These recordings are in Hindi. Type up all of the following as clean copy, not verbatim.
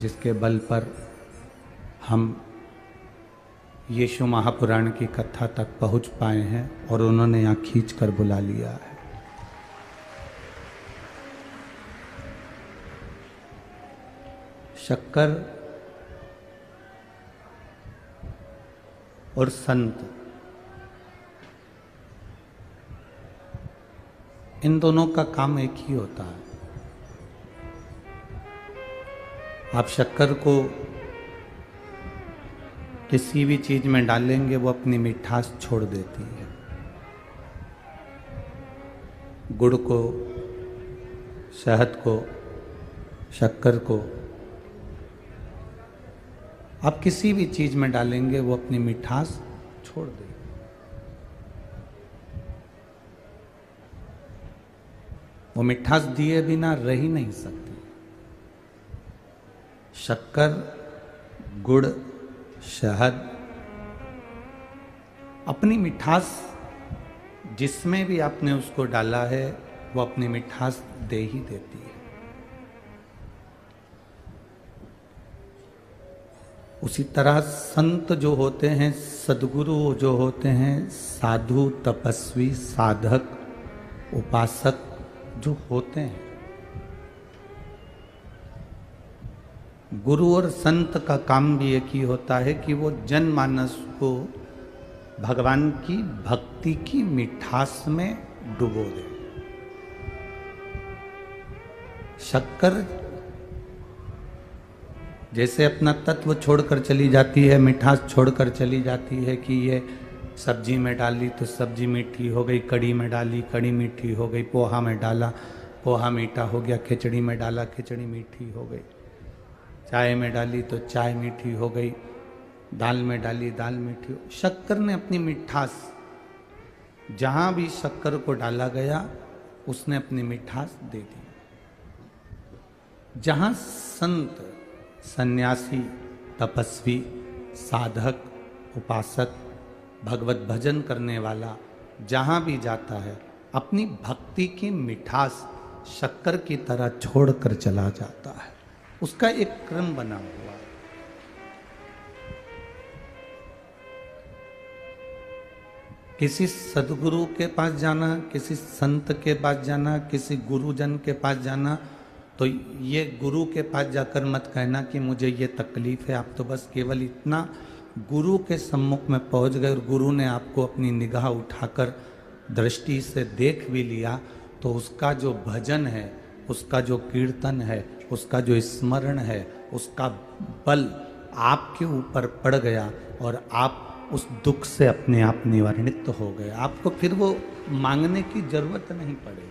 जिसके बल पर हम यीशु महापुराण की कथा तक पहुंच पाए हैं और उन्होंने यहाँ खींच कर बुला लिया है। शक्कर और संत, इन दोनों का काम एक ही होता है। आप शक्कर को किसी भी चीज में डालेंगे वो अपनी मिठास छोड़ देती है। गुड़ को, शहद को, शक्कर को आप किसी भी चीज में डालेंगे वो अपनी मिठास छोड़ देगी। वो मिठास दिए बिना रह ही नहीं सकती। शक्कर, गुड़, शहद अपनी मिठास जिसमें भी आपने उसको डाला है वो अपनी मिठास दे ही देती है। उसी तरह संत जो होते हैं, सद्गुरु जो होते हैं, साधु, तपस्वी, साधक, उपासक जो होते हैं, गुरु और संत का काम भी एक ही होता है कि वो जनमानस को भगवान की भक्ति की मिठास में डुबो दे। शक्कर जैसे अपना तत्व छोड़कर चली जाती है, मिठास छोड़कर चली जाती है कि ये सब्जी में डाली तो सब्जी मीठी हो गई, कड़ी में डाली कड़ी मीठी हो गई, पोहा में डाला पोहा मीठा हो गया, खिचड़ी में डाला खिचड़ी मीठी हो गई, चाय में डाली तो चाय मीठी हो गई, दाल में डाली दाल मीठी हो। शक्कर ने अपनी मिठास, जहां भी शक्कर को डाला गया उसने अपनी मिठास दे दी। जहां संत, सन्यासी, तपस्वी, साधक, उपासक, भगवत भजन करने वाला जहां भी जाता है अपनी भक्ति की मिठास शक्कर की तरह छोड़कर चला जाता है। उसका एक क्रम बना हुआ है। किसी सदगुरु के पास जाना, किसी संत के पास जाना, किसी गुरुजन के पास जाना, तो ये गुरु के पास जाकर मत कहना कि मुझे ये तकलीफ है। आप तो बस केवल इतना गुरु के सम्मुख में पहुंच गए और गुरु ने आपको अपनी निगाह उठाकर दृष्टि से देख भी लिया, तो उसका जो भजन है, उसका जो कीर्तन है, उसका जो स्मरण है, उसका बल आपके ऊपर पड़ गया और आप उस दुख से अपने आप निवारणित हो गए। आपको फिर वो मांगने की जरूरत नहीं पड़ेगी।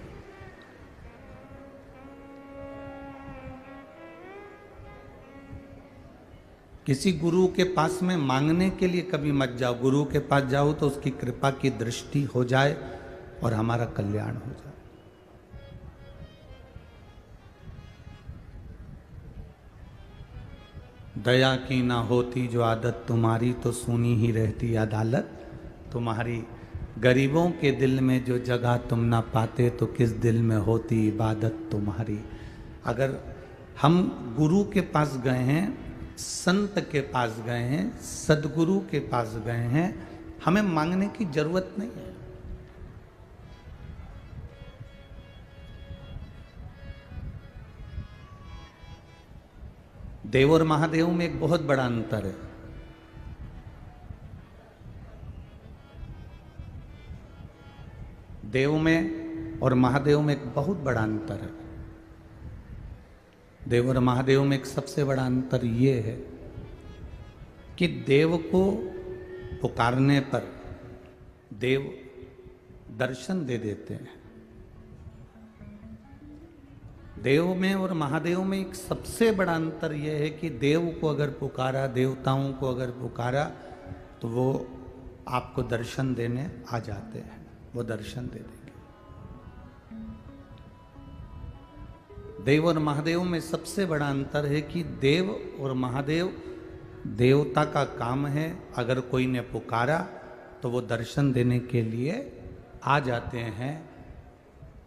किसी गुरु के पास में मांगने के लिए कभी मत जाओ। गुरु के पास जाओ तो उसकी कृपा की दृष्टि हो जाए और हमारा कल्याण हो जाए। दया की ना होती जो आदत तुम्हारी, तो सुनी ही रहती अदालत तुम्हारी। गरीबों के दिल में जो जगह तुम ना पाते, तो किस दिल में होती इबादत तुम्हारी। अगर हम गुरु के पास गए हैं, संत के पास गए हैं, सदगुरु के पास गए हैं, हमें मांगने की जरूरत नहीं है। देव और महादेव में एक बहुत बड़ा अंतर है। देव में और महादेव में एक बहुत बड़ा अंतर है। देव और महादेव में एक सबसे बड़ा अंतर ये है कि देव को पुकारने पर देव दर्शन दे देते हैं। देव में और महादेव में एक सबसे बड़ा अंतर यह है कि देव को अगर पुकारा, देवताओं को अगर पुकारा, तो वो आपको दर्शन देने आ जाते हैं, वो दर्शन दे देंगे। देव और महादेव में सबसे बड़ा अंतर है कि देव और महादेव, देवता का काम है, अगर कोई ने पुकारा तो वो दर्शन देने के लिए आ जाते हैं,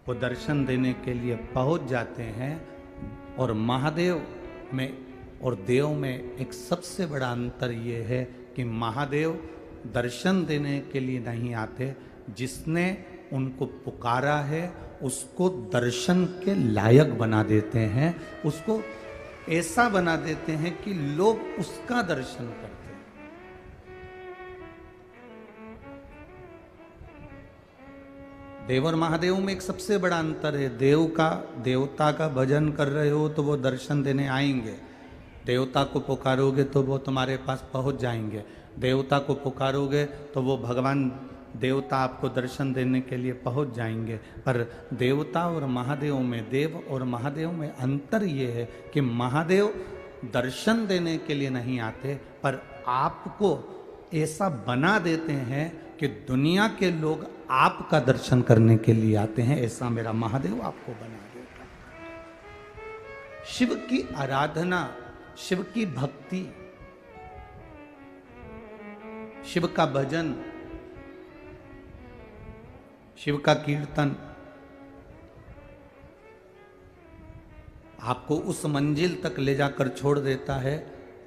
वो दर्शन देने के लिए पहुंच जाते हैं। और महादेव में और देव में एक सबसे बड़ा अंतर ये है कि महादेव दर्शन देने के लिए नहीं आते, जिसने उनको पुकारा है उसको दर्शन के लायक बना देते हैं, उसको ऐसा बना देते हैं कि लोग उसका दर्शन करते हैं। देव और महादेव में एक सबसे बड़ा अंतर है। देवता का भजन कर रहे हो तो वो दर्शन देने आएंगे, देवता को पुकारोगे तो वो तुम्हारे पास पहुंच जाएंगे, देवता को पुकारोगे तो वो भगवान देवता आपको दर्शन देने के लिए पहुंच जाएंगे। पर देवता और महादेव में, देव और महादेव में अंतर ये है कि महादेव दर्शन देने के लिए नहीं आते, पर आपको ऐसा बना देते हैं कि दुनिया के लोग आपका दर्शन करने के लिए आते हैं। ऐसा मेरा महादेव आपको बना देता है। शिव की आराधना, शिव की भक्ति, शिव का भजन, शिव का कीर्तन आपको उस मंजिल तक ले जाकर छोड़ देता है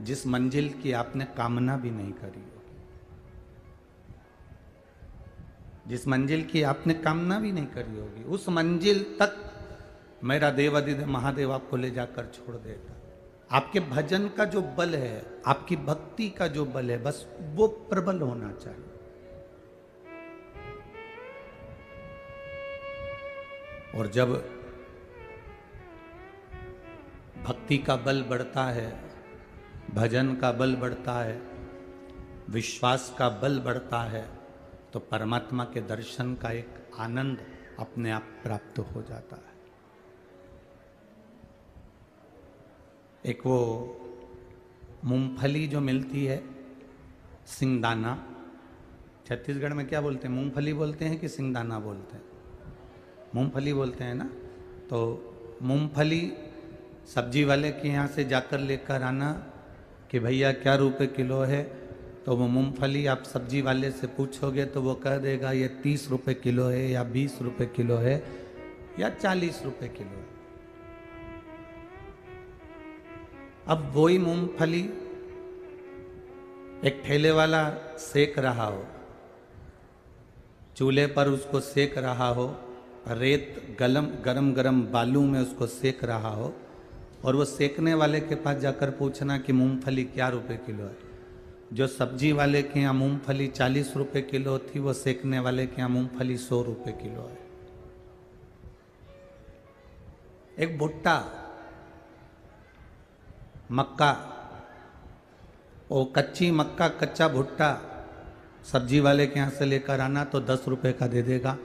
जिस मंजिल की आपने कामना भी नहीं करी होगी, जिस मंजिल की आपने कामना भी नहीं करी होगी, उस मंजिल तक मेरा देवादिदेव महादेव आपको ले जाकर छोड़ देता। आपके भजन का जो बल है, आपकी भक्ति का जो बल है, बस वो प्रबल होना चाहिए। और जब भक्ति का बल बढ़ता है, भजन का बल बढ़ता है, विश्वास का बल बढ़ता है, तो परमात्मा के दर्शन का एक आनंद अपने आप प्राप्त हो जाता है। एक वो मूंगफली जो मिलती है, सिंगदाना, छत्तीसगढ़ में क्या बोलते हैं, मूंगफली बोलते हैं कि सिंगदाना बोलते हैं? मूंगफली बोलते हैं ना। तो मूंगफली सब्जी वाले के यहाँ से जाकर लेकर आना कि भैया क्या रुपए किलो है, तो वो मूंगफली आप सब्जी वाले से पूछोगे तो वो कह देगा ये 30 रुपए किलो है, या 20 रुपए किलो है, या 40 रुपए किलो है। अब वही मूंगफली एक ठेले वाला सेक रहा हो, चूल्हे पर उसको सेक रहा हो, रेत गरम गरम बालू में उसको सेक रहा हो, और वो सेकने वाले के पास जाकर पूछना कि मूंगफली क्या रुपए किलो है। जो सब्जी वाले के यहाँ मूंगफली 40 रुपए किलो थी, वो सेकने वाले के यहाँ मूंगफली 100 रुपए किलो है। एक भुट्टा मक्का, वो कच्ची मक्का, कच्चा भुट्टा सब्जी वाले के यहाँ से लेकर आना तो 10 रुपए का दे देगा,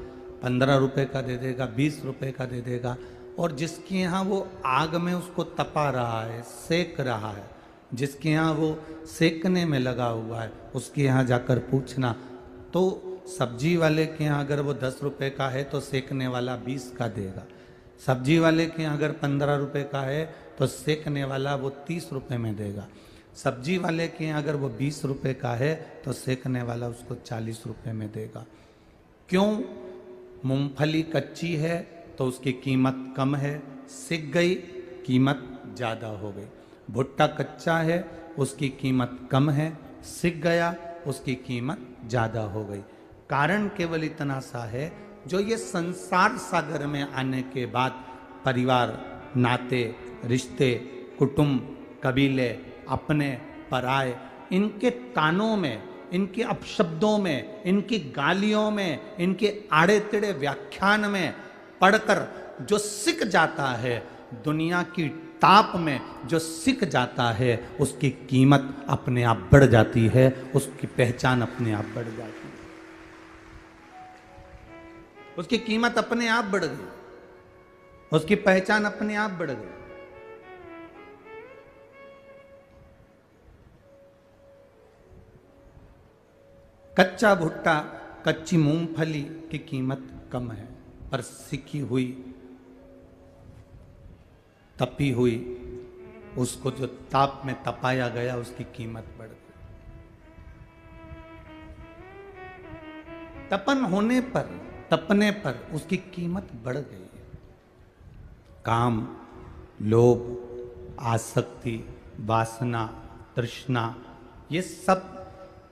15 रुपए का दे देगा, 20 रुपए का दे देगा। और जिसके यहाँ वो आग में उसको तपा रहा है, सेक रहा है, जिसके यहाँ वो सेकने में लगा हुआ है, उसके यहाँ जाकर पूछना तो सब्जी वाले के यहाँ अगर वो 10 रुपए का है तो सेकने वाला 20 का देगा, सब्जी वाले के यहाँ अगर 15 रुपए का है तो सेकने वाला वो 30 रुपए में देगा, सब्जी वाले के यहाँ अगर वो 20 रुपए का है तो सेकने वाला उसको 40 रुपए में देगा। क्यों? मूंगफली कच्ची है तो उसकी कीमत कम है, सिक गई कीमत ज़्यादा हो गई। भुट्टा कच्चा है, उसकी कीमत कम है, सिक गया उसकी कीमत ज़्यादा हो गई। कारण केवल इतना सा है, जो ये संसार सागर में आने के बाद परिवार, नाते, रिश्ते, कुटुंब, कबीले, अपने पराए, इनके तानों में, इनके अपशब्दों में, इनकी गालियों में, इनके आड़े तिड़े व्याख्यान में पढ़कर जो सिक जाता है, दुनिया की ताप में जो सिक जाता है, उसकी कीमत अपने आप बढ़ जाती है, उसकी पहचान अपने आप बढ़ जाती है, उसकी कीमत अपने आप बढ़ गई, उसकी पहचान अपने आप बढ़ गई। कच्चा भुट्टा, कच्ची मूंगफली की कीमत कम है, पर सिकी हुई, तपी हुई, उसको जो ताप में तपाया गया, उसकी कीमत बढ़ गई। तपन होने पर, तपने पर उसकी कीमत बढ़ गई। काम, लोभ, आसक्ति, वासना, तृष्णा, ये सब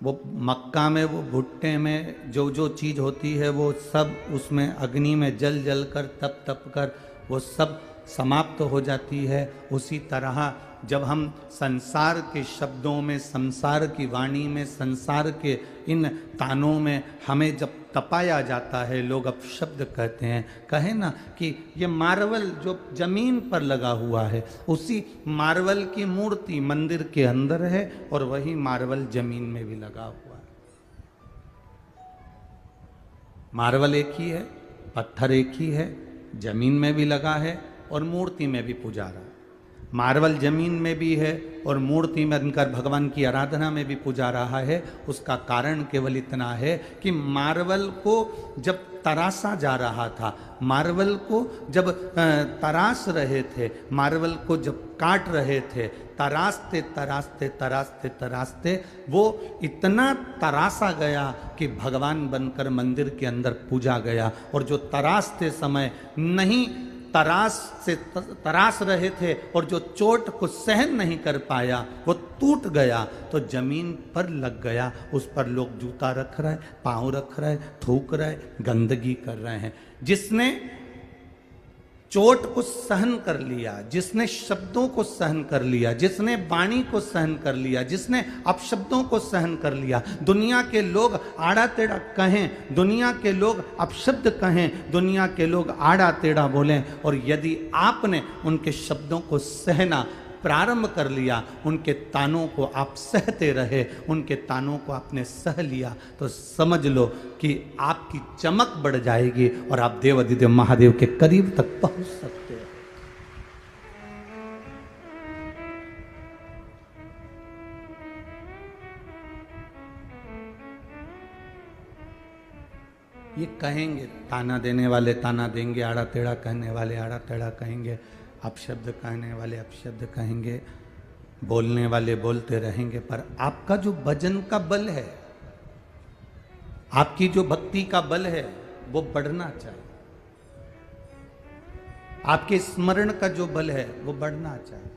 वो मक्का में, वो भुट्टे में जो जो चीज़ होती है वो सब उसमें अग्नि में जल जल कर तप तप कर वो सब समाप्त हो जाती है। उसी तरह जब हम संसार के शब्दों में, संसार की वाणी में, संसार के इन तानों में हमें जब तपाया जाता है, लोग अपशब्द कहते हैं, कहे ना कि ये मार्बल जो जमीन पर लगा हुआ है, उसी मार्बल की मूर्ति मंदिर के अंदर है और वही मार्बल जमीन में भी लगा हुआ है। मार्बल एक ही है, पत्थर एक ही है, जमीन में भी लगा है और मूर्ति में भी पूजा रहा है। मार्बल जमीन में भी है और मूर्ति में बनकर भगवान की आराधना में भी पूजा रहा है। उसका कारण केवल इतना है कि मार्बल को जब तराशा जा रहा था, मार्बल को जब तराश रहे थे, मार्बल को जब काट रहे थे, तराशते तराशते तराशते तराशते वो इतना तराशा गया कि भगवान बनकर मंदिर के अंदर पूजा गया। और जो तराशते समय नहीं तराश रहे थे और जो चोट को सहन नहीं कर पाया वो टूट गया, तो जमीन पर लग गया। उस पर लोग जूता रख रहे, पाँव रख रहे, थूक रहे, गंदगी कर रहे हैं। जिसने चोट को सहन कर लिया, जिसने शब्दों को सहन कर लिया, जिसने वाणी को सहन कर लिया, जिसने अपशब्दों को सहन कर लिया, दुनिया के लोग आड़ा टेढ़ा कहें, दुनिया के लोग अपशब्द कहें, दुनिया के लोग आड़ा टेढ़ा बोलें, और यदि आपने उनके शब्दों को सहना प्रारंभ कर लिया, उनके तानों को आप सहते रहे, उनके तानों को आपने सह लिया, तो समझ लो कि आपकी चमक बढ़ जाएगी और आप देवाधिदेव महादेव के करीब तक पहुंच सकते हो। ये कहेंगे, ताना देने वाले ताना देंगे, आड़ा टेढ़ा कहने वाले आड़ा टेढ़ा कहेंगे, अपशब्द कहने वाले अपशब्द कहेंगे, बोलने वाले बोलते रहेंगे, पर आपका जो भजन का बल है, आपकी जो भक्ति का बल है, वो बढ़ना चाहिए। आपके स्मरण का जो बल है वो बढ़ना चाहिए।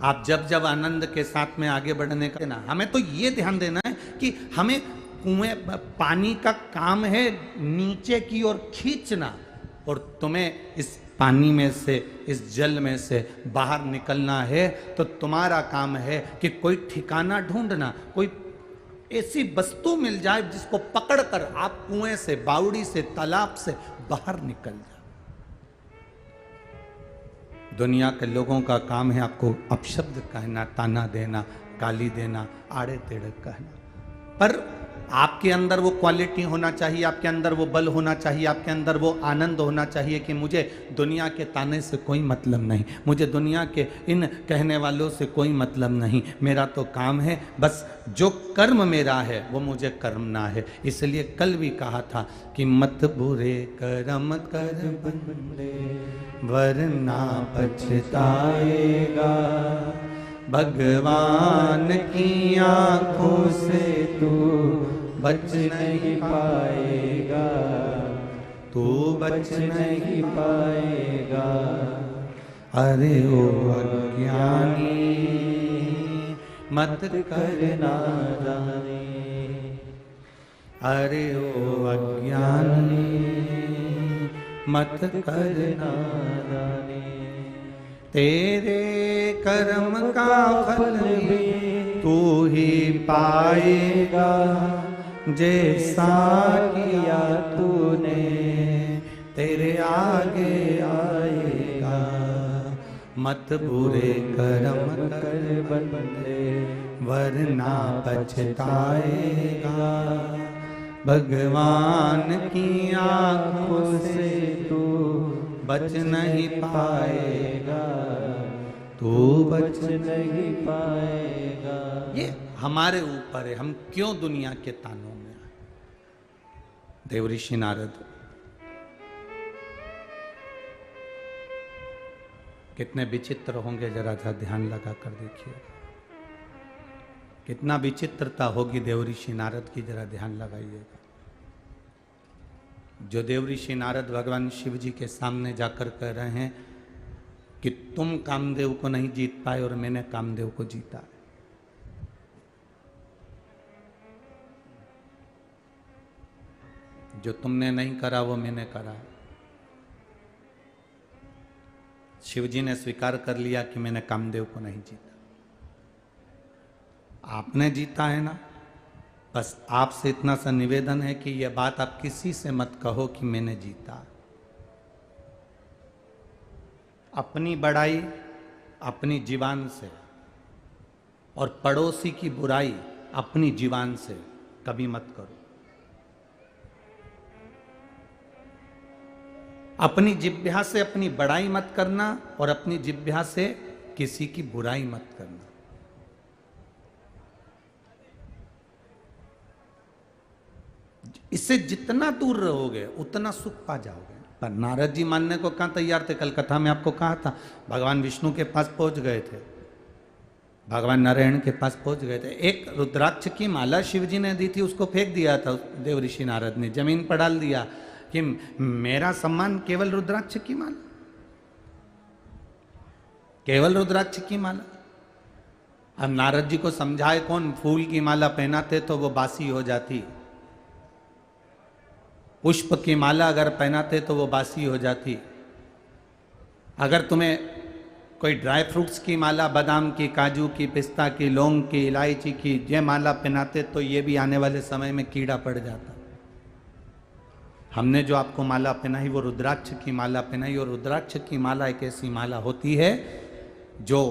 आप जब जब आनंद के साथ में आगे बढ़ने का ना, हमें तो ये ध्यान देना है कि हमें कुएं पानी का काम है नीचे की ओर खींचना, और तुम्हें इस पानी में से, इस जल में से बाहर निकलना है, तो तुम्हारा काम है कि कोई ठिकाना ढूंढना, कोई ऐसी वस्तु मिल जाए जिसको पकड़कर आप कुएं से, बावड़ी से, तालाब से बाहर निकल जाओ। दुनिया के लोगों का काम है आपको अपशब्द कहना, ताना देना, गाली देना, आड़े टेढ़े कहना, पर आपके अंदर वो क्वालिटी होना चाहिए, आपके अंदर वो बल होना चाहिए, आपके अंदर वो आनंद होना चाहिए कि मुझे दुनिया के ताने से कोई मतलब नहीं, मुझे दुनिया के इन कहने वालों से कोई मतलब नहीं, मेरा तो काम है बस जो कर्म मेरा है वो मुझे करना है। इसलिए कल भी कहा था कि मत बुरे कर्म कर बंदे वरना पछताएगा, भगवान की आंखों से तू बच नहीं पाएगा, तू बच नहीं पाएगा। अरे ओ अज्ञानी मत करना जाने, अरे ओ अज्ञानी मत करना जाने, तेरे कर्म का फल भी तू ही पाएगा, जैसा किया तूने तेरे आगे आएगा। मत बुरे कर्म कर बंदे वरना पछताएगा, भगवान की आंखों से तू बच नहीं पाएगा, तू बच नहीं पाएगा। ये हमारे ऊपर है, हम क्यों दुनिया के तानों में आए। देवऋषि नारद कितने विचित्र होंगे, जरा सा ध्यान लगा कर देखिए, कितना विचित्रता होगी देवऋषि नारद की, जरा ध्यान लगाइएगा। जो देवऋषि नारद भगवान शिव जी के सामने जाकर कह रहे हैं कि तुम कामदेव को नहीं जीत पाए और मैंने कामदेव को जीता है। जो तुमने नहीं करा वो मैंने करा। शिवजी ने स्वीकार कर लिया कि मैंने कामदेव को नहीं जीता। आपने जीता है ना, बस आपसे इतना सा निवेदन है कि यह बात आप किसी से मत कहो कि मैंने जीता। अपनी बड़ाई अपनी जीवान से और पड़ोसी की बुराई अपनी जीवान से कभी मत करो। अपनी जिह्वा से अपनी बड़ाई मत करना और अपनी जिह्वा से किसी की बुराई मत करना। इससे जितना दूर रहोगे उतना सुख पा जाओगे। पर नारद जी मानने को कहाँ तैयार थे? कल कथा में आपको कहा था, भगवान विष्णु के पास पहुंच गए थे, भगवान नारायण के पास पहुंच गए थे। एक रुद्राक्ष की माला शिवजी ने दी थी, उसको फेंक दिया था देव ऋषि नारद ने, जमीन पर डाल दिया कि मेरा सम्मान केवल रुद्राक्ष की माला, केवल रुद्राक्ष की माला। अब नारद जी को समझाए कौन? फूल की माला पहनाते तो वो बासी हो जाती, पुष्प की माला अगर पहनाते तो वो बासी हो जाती। अगर तुम्हें कोई ड्राई फ्रूट्स की माला, बादाम की, काजू की, पिस्ता की, लौंग की, इलायची की ये माला पहनाते तो ये भी आने वाले समय में कीड़ा पड़ जाता। हमने जो आपको माला पहनाई वो रुद्राक्ष की माला पहनाई, और रुद्राक्ष की माला एक ऐसी माला होती है जो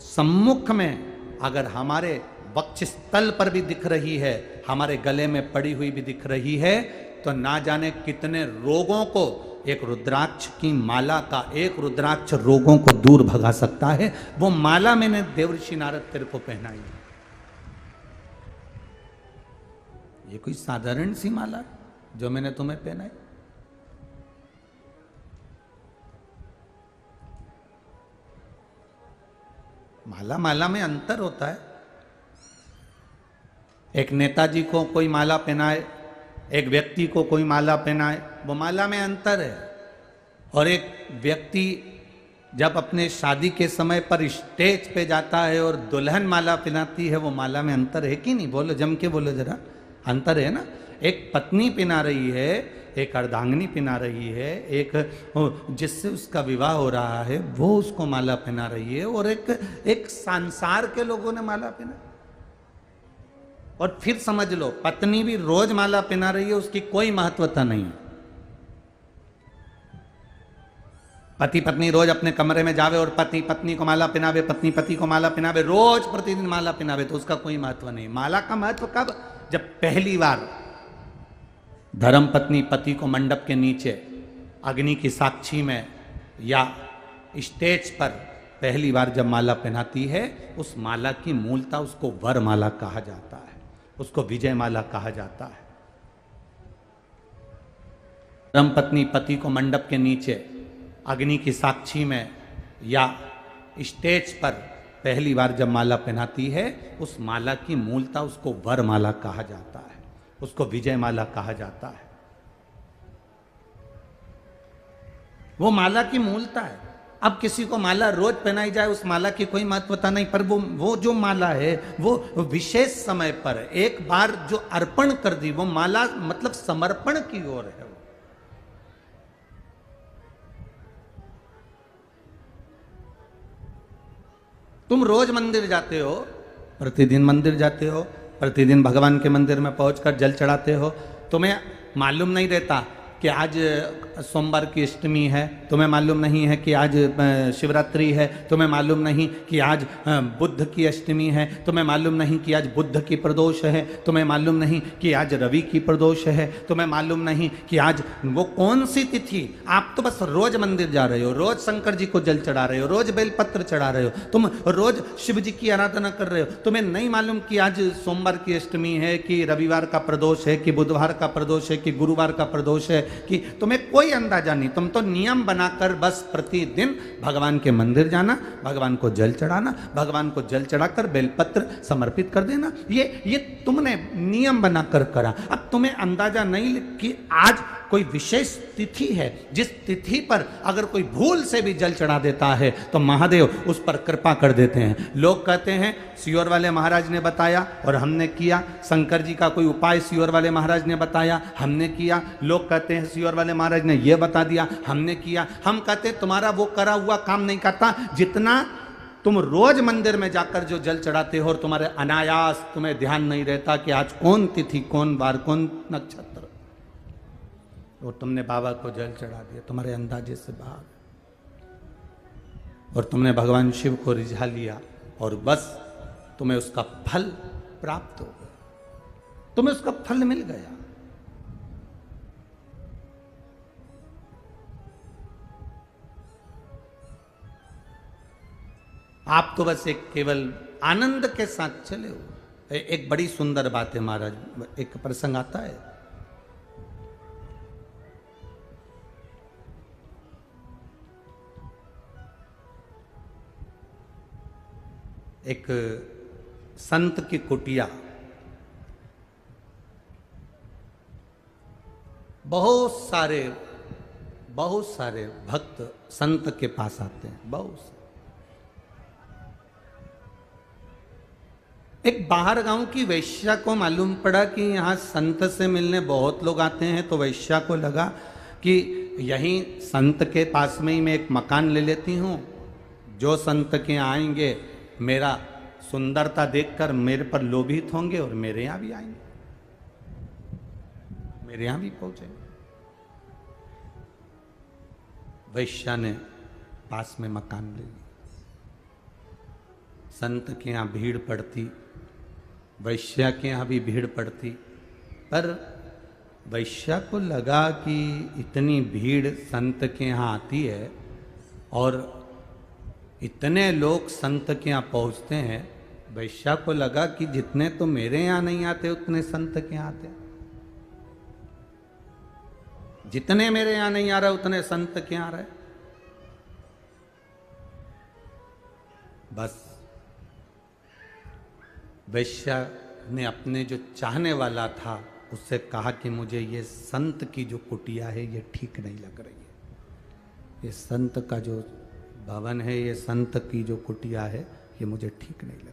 सम्मुख में अगर हमारे वक्षस्थल पर भी दिख रही है, हमारे गले में पड़ी हुई भी दिख रही है, तो ना जाने कितने रोगों को एक रुद्राक्ष की माला का, एक रुद्राक्ष रोगों को दूर भगा सकता है। वो माला मैंने देवर्षि नारद तेरे को पहनाई। ये कोई साधारण सी माला जो मैंने तुम्हें पहनाई? माला माला में अंतर होता है। एक नेताजी को कोई माला पहनाए, एक व्यक्ति को कोई माला पहनाए, वो माला में अंतर है। और एक व्यक्ति जब अपने शादी के समय पर स्टेज पे जाता है और दुल्हन माला पहनाती है, वो माला में अंतर है कि नहीं? बोलो, जम के बोलो जरा, अंतर है ना। एक पत्नी पहना रही है, एक अर्धांगिनी पहना रही है, एक जिससे उसका विवाह हो रहा है वो उसको माला पहना रही है, और एक संसार के लोगों ने माला पहना। और फिर समझ लो, पत्नी भी रोज माला पहना रही है, उसकी कोई महत्वता नहीं है। पति पत्नी रोज अपने कमरे में जावे और पति पत्नी को माला पहनावे, पत्नी पति को माला पहनावे, रोज प्रतिदिन माला पहनावे, तो उसका कोई महत्व नहीं। माला का महत्व कब? जब पहली बार धर्म पत्नी पति को मंडप के नीचे अग्नि की साक्षी में या स्टेज पर पहली बार जब माला पहनाती है, उस माला की मूलता, उसको वर माला कहा जाता है, उसको विजय माला कहा जाता है। धर्म पत्नी पति को मंडप के नीचे अग्नि की साक्षी में या स्टेज पर पहली बार जब माला पहनाती है, उस माला की मूलता, उसको वर माला कहा जाता है, उसको विजय माला कहा जाता है। वो माला की मूलता है। अब किसी को माला रोज पहनाई जाए, उस माला की कोई महत्वता नहीं, पर वो जो माला है वो विशेष समय पर एक बार जो अर्पण कर दी, वो माला मतलब समर्पण की ओर है। तुम रोज मंदिर जाते हो, प्रतिदिन मंदिर जाते हो, प्रतिदिन भगवान के मंदिर में पहुंचकर जल चढ़ाते हो, तुम्हें मालूम नहीं रहता कि आज सोमवार की अष्टमी है, तुम्हें मालूम नहीं है कि आज शिवरात्रि है, तुम्हें मालूम नहीं कि आज बुद्ध की अष्टमी है, तुम्हें मालूम नहीं कि आज बुद्ध की प्रदोष है, तुम्हें मालूम नहीं कि आज रवि की प्रदोष है, तुम्हें मालूम नहीं कि आज वो कौन सी तिथि। आप तो बस रोज मंदिर जा रहे हो, रोज शंकर जी को जल चढ़ा रहे हो, रोज बेलपत्र चढ़ा रहे हो, तुम रोज शिव जी की आराधना कर रहे हो। तुम्हें नहीं मालूम कि आज सोमवार की अष्टमी है, कि रविवार का प्रदोष है, कि बुधवार का प्रदोष है, कि गुरुवार का प्रदोष है, कि तुम्हें कोई अंदाजा नहीं। तुम तो नियम बनाकर बस प्रतिदिन भगवान के मंदिर जाना, भगवान को जल चढ़ाना, भगवान को जल चढ़ाकर बेलपत्र समर्पित कर देना, ये तुमने नियम बनाकर करा। अब तुम्हें अंदाजा नहीं कि आज कोई विशेष तिथि है, जिस तिथि पर अगर कोई भूल से भी जल चढ़ा देता है तो महादेव उस पर कृपा कर देते हैं। लोग कहते हैं सियोर वाले महाराज ने बताया और हमने किया, शंकर जी का कोई उपाय सियोर वाले महाराज ने बताया, हमने किया। लोग कहते हैं सियोर वाले महाराज ने यह बता दिया, हमने किया। हम कहते हैं तुम्हारा वो करा हुआ काम नहीं करता, जितना तुम रोज मंदिर में जाकर जो जल चढ़ाते हो और तुम्हारे अनायास तुम्हें ध्यान नहीं रहता कि आज कौन तिथि, कौन बार, कौन नक्षत्र, और तुमने बाबा को जल चढ़ा दिया तुम्हारे अंदाजे से बाहर, और तुमने भगवान शिव को रिझा लिया और बस तुम्हें उसका फल प्राप्त हो गया, तुम्हें उसका फल मिल गया। आप तो बस एक केवल आनंद के साथ चले हो। एक बड़ी सुंदर बात है महाराज, एक प्रसंग आता है, एक संत की कुटिया, बहुत सारे भक्त संत के पास आते हैं, बहुत सारे। एक बाहर गांव की वैश्या को मालूम पड़ा कि यहाँ संत से मिलने बहुत लोग आते हैं, तो वैश्या को लगा कि यहीं संत के पास में ही मैं एक मकान ले लेती हूँ, जो संत के आएंगे मेरा सुंदरता देखकर मेरे पर लोभित होंगे और मेरे यहाँ भी आएंगे, मेरे यहाँ भी पहुंचेंगे। वैश्या ने पास में मकान ले लिया। संत के यहाँ भीड़ पड़ती, वैश्या के यहाँ भी भीड़ पड़ती, पर वैश्या को लगा कि इतनी भीड़ संत के यहाँ आती है और इतने लोग संत के यहाँ पहुँचते हैं, वैश्या को लगा कि जितने तो मेरे यहाँ नहीं आते उतने संत के यहाँ आते, जितने मेरे यहाँ नहीं आ रहा उतने संत के यहाँ आ रहे। बस वैश्या ने अपने जो चाहने वाला था उससे कहा कि मुझे ये संत की जो कुटिया है ये ठीक नहीं लग रही है, ये संत का जो भवन है, ये संत की जो कुटिया है ये मुझे ठीक नहीं लग रही।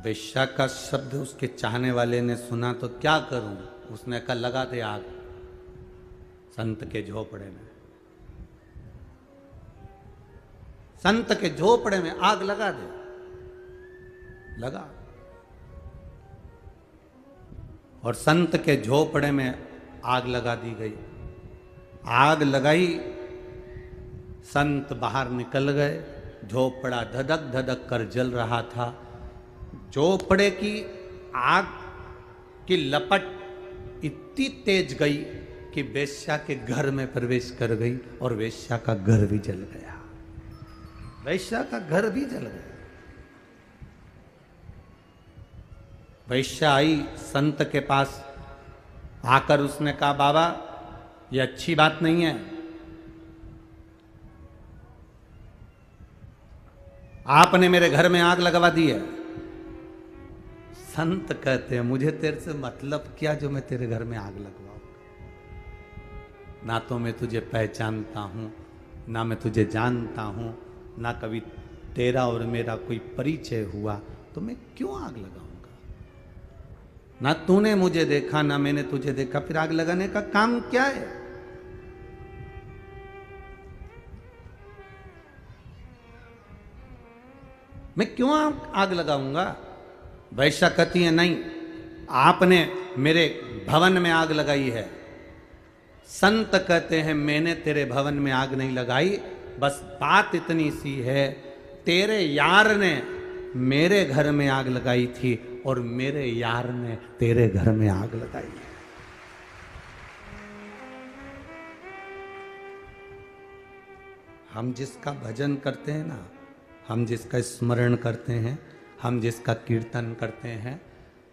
वैश्या का शब्द उसके चाहने वाले ने सुना तो क्या करूं, उसने कहा लगा दे आग संत के झोपड़े में, संत के झोपड़े में आग लगा दे। लगा, और संत के झोपड़े में आग लगा दी गई। आग लगाई, संत बाहर निकल गए, झोपड़ा धधक धधक कर जल रहा था। झोपड़े की आग की लपट इतनी तेज गई कि वेश्या के घर में प्रवेश कर गई और वेश्या का घर भी जल गया, वेश्या का घर भी जल गया। वैश्या आई संत के पास, आकर उसने कहा बाबा ये अच्छी बात नहीं है, आपने मेरे घर में आग लगवा दी है। संत कहते हैं मुझे तेरे से मतलब क्या जो मैं तेरे घर में आग लगवाऊं, ना तो मैं तुझे पहचानता हूं, ना मैं तुझे जानता हूं, ना कभी तेरा और मेरा कोई परिचय हुआ, तो मैं क्यों आग लगाऊंगा? ना तूने मुझे देखा ना मैंने तुझे देखा, फिर आग लगाने का काम क्या है? मैं क्यों आग लगाऊंगा? वैश्या कहती है नहीं, आपने मेरे भवन में आग लगाई है। संत कहते हैं मैंने तेरे भवन में आग नहीं लगाई, बस बात इतनी सी है, तेरे यार ने मेरे घर में आग लगाई थी और मेरे यार ने तेरे घर में आग लगाई। हम जिसका भजन करते हैं ना, हम जिसका स्मरण करते हैं, हम जिसका कीर्तन करते हैं,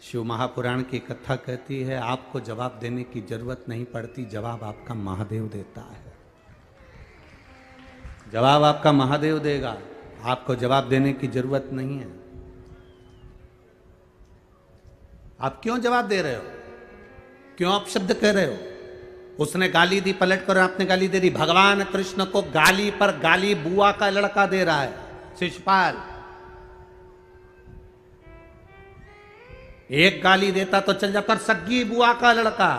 शिव महापुराण की कथा कहती है आपको जवाब देने की जरूरत नहीं पड़ती, जवाब आपका महादेव देता है। जवाब आपका महादेव देगा, आपको जवाब देने की जरूरत नहीं है। आप क्यों जवाब दे रहे हो? क्यों अपशब्द कह रहे हो? उसने गाली दी, पलट कर आपने गाली दे दी। भगवान कृष्ण को गाली पर गाली बुआ का लड़का दे रहा है, शिशुपाल। एक गाली देता तो चल जाता, सग्गी बुआ का लड़का।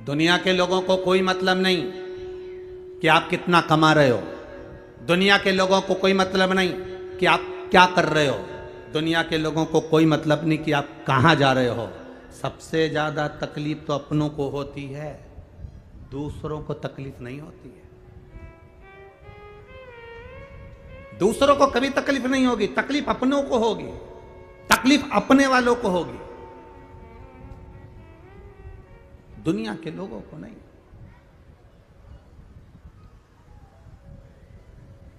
दुनिया के लोगों को कोई मतलब नहीं कि आप कितना कमा रहे हो। दुनिया के लोगों को कोई मतलब नहीं कि आप क्या कर रहे हो। दुनिया के लोगों को कोई मतलब नहीं कि आप कहां जा रहे हो। सबसे ज्यादा तकलीफ तो अपनों को होती है, दूसरों को तकलीफ नहीं होती है। दूसरों को कभी तकलीफ नहीं होगी, तकलीफ अपनों को होगी, तकलीफ अपने वालों को होगी, दुनिया के लोगों को नहीं।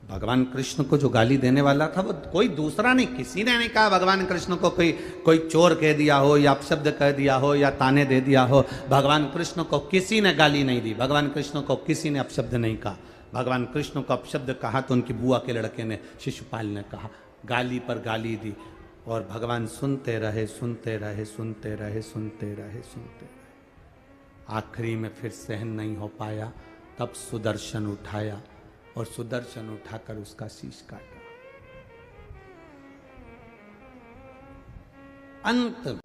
भगवान कृष्ण को जो गाली देने वाला था वो कोई दूसरा नहीं, किसी ने नहीं कहा भगवान कृष्ण को कोई चोर कह दिया हो या अपशब्द कह दिया हो या ताने दे दिया हो। भगवान कृष्ण को किसी ने गाली नहीं दी, भगवान कृष्ण को किसी ने अपशब्द नहीं कहा। भगवान कृष्ण को अपशब्द कहा तो उनकी बुआ के लड़के ने, शिशुपाल ने कहा, गाली पर गाली दी। और भगवान सुनते रहे, सुनते रहे, सुनते रहे, सुनते रहे, सुनते रहे। आखिरी में फिर सहन नहीं हो पाया, तब सुदर्शन उठाया और सुदर्शन उठाकर उसका शीश काटा। अंत में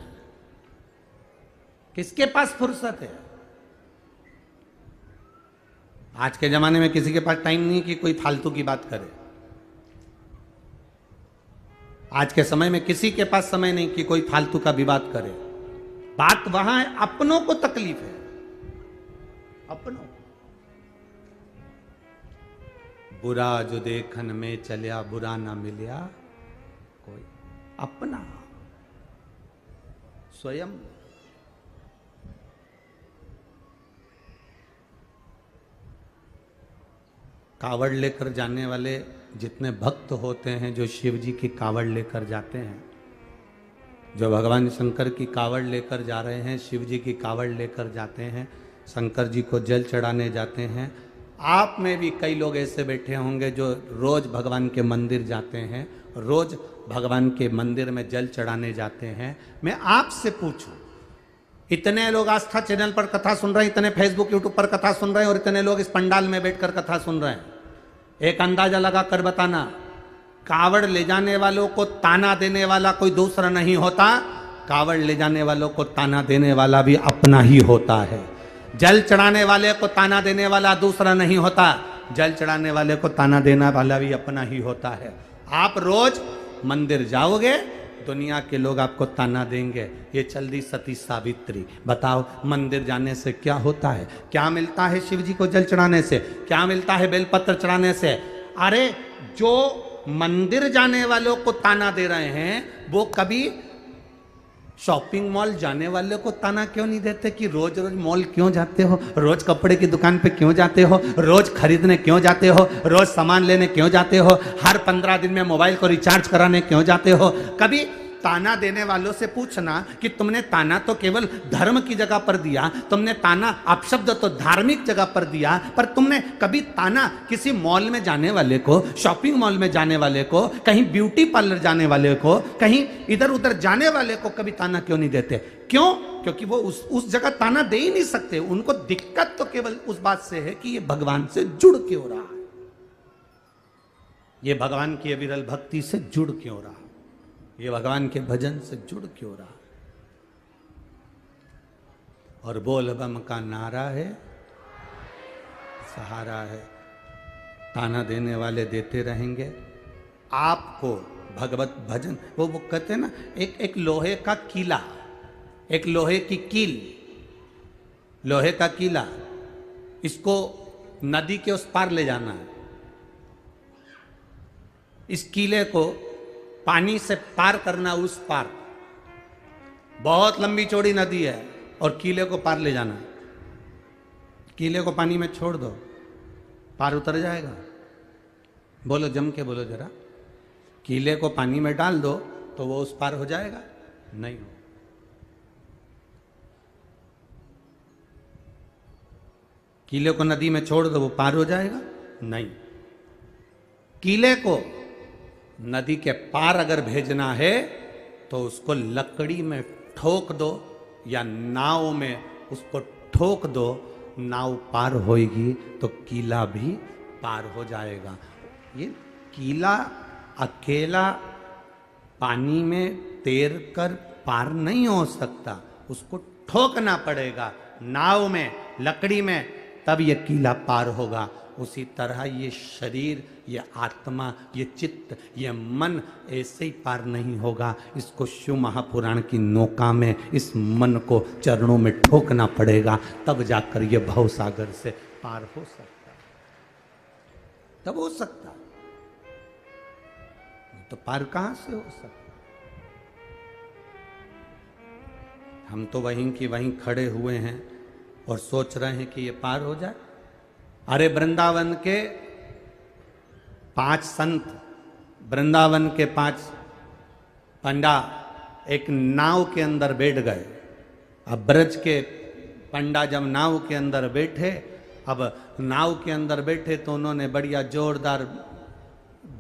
किसके पास फुर्सत है? आज के जमाने में किसी के पास टाइम नहीं कि कोई फालतू की बात करे। आज के समय में किसी के पास समय नहीं कि कोई फालतू का विवाद करे। बात वहां है, अपनों को तकलीफ है, अपनों। बुरा जो देखन में चलिया, बुरा ना मिलिया कोई। अपना स्वयं। कावड़ लेकर जाने वाले जितने भक्त होते हैं, जो शिव जी की कावड़ लेकर जाते हैं, जो भगवान शंकर की कावड़ लेकर जा रहे हैं, शिव जी की कावड़ लेकर जाते हैं, शंकर जी को जल चढ़ाने जाते हैं। आप में भी कई लोग ऐसे बैठे होंगे जो रोज भगवान के मंदिर जाते हैं, रोज भगवान के मंदिर में जल चढ़ाने जाते हैं। मैं आपसे पूछूं, इतने लोग आस्था चैनल पर कथा सुन रहे हैं, इतने फेसबुक यूट्यूब पर कथा सुन रहे हैं और इतने लोग इस पंडाल में बैठकर कथा सुन रहे हैं, एक अंदाजा लगा कर बताना, कावड़ ले जाने वालों को ताना देने वाला कोई दूसरा नहीं होता। कावड़ ले जाने वालों को ताना देने वाला भी अपना ही होता है। जल चढ़ाने वाले को ताना देने वाला दूसरा नहीं होता, जल चढ़ाने वाले को ताना देने वाला भी अपना ही होता है। आप रोज मंदिर जाओगे, दुनिया के लोग आपको ताना देंगे, ये चल दी सती सावित्री। बताओ मंदिर जाने से क्या होता है? क्या मिलता है शिव जी को जल चढ़ाने से? क्या मिलता है बेलपत्र चढ़ाने से? अरे जो मंदिर जाने वालों को ताना दे रहे हैं, वो कभी शॉपिंग मॉल जाने वाले को ताना क्यों नहीं देते कि रोज रोज मॉल क्यों जाते हो, रोज कपड़े की दुकान पे क्यों जाते हो, रोज खरीदने क्यों जाते हो, रोज सामान लेने क्यों जाते हो, हर 15 दिन में मोबाइल को रिचार्ज कराने क्यों जाते हो? कभी ताना देने वालों से पूछना कि तुमने ताना तो केवल धर्म की जगह पर दिया, तुमने ताना अपशब्द तो धार्मिक जगह पर दिया, पर तुमने कभी ताना किसी मॉल में जाने वाले को, शॉपिंग मॉल में जाने वाले को, कहीं ब्यूटी पार्लर जाने वाले को, कहीं इधर उधर जाने वाले को कभी ताना क्यों नहीं देते? क्यों? क्योंकि वो उस जगह ताना दे ही नहीं सकते। उनको दिक्कत तो केवल उस बात से है कि ये भगवान से जुड़ क्यों रहा है, ये भगवान की अविरल भक्ति से जुड़ क्यों रहा, ये भगवान के भजन से जुड़ क्यों रहा। और बोल बम का नारा है, सहारा है। ताना देने वाले देते रहेंगे आपको। भगवत भजन वो कहते हैं ना, एक लोहे का कीला, एक लोहे की कील, लोहे का कीला, इसको नदी के उस पार ले जाना है। इस कीले को पानी से पार करना, उस पार बहुत लंबी चौड़ी नदी है और कीले को पार ले जाना। कीले को पानी में छोड़ दो, पार उतर जाएगा? बोलो, जम के बोलो जरा। कीले को पानी में डाल दो तो वो उस पार हो जाएगा? नहीं हो। कीले को नदी में छोड़ दो, वो पार हो जाएगा? नहीं। कीले को नदी के पार अगर भेजना है तो उसको लकड़ी में ठोक दो या नाव में उसको ठोक दो, नाव पार होएगी तो कीला भी पार हो जाएगा। ये कीला अकेला पानी में तैर कर पार नहीं हो सकता, उसको ठोकना पड़ेगा नाव में, लकड़ी में, तब ये कीला पार होगा। उसी तरह ये शरीर, ये आत्मा, ये चित्त, ये मन ऐसे ही पार नहीं होगा। इसको शिव महापुराण की नौका में इस मन को चरणों में ठोकना पड़ेगा, तब जाकर ये भव सागर से पार हो सकता, तब हो सकता, तो पार कहां से हो सकता। हम तो वहीं की वहीं खड़े हुए हैं और सोच रहे हैं कि ये पार हो जाए। अरे वृंदावन के 5 संत, वृंदावन के 5 पंडा एक नाव के अंदर बैठ गए। अब ब्रज के पंडा जब नाव के अंदर बैठे, अब नाव के अंदर बैठे तो उन्होंने बढ़िया जोरदार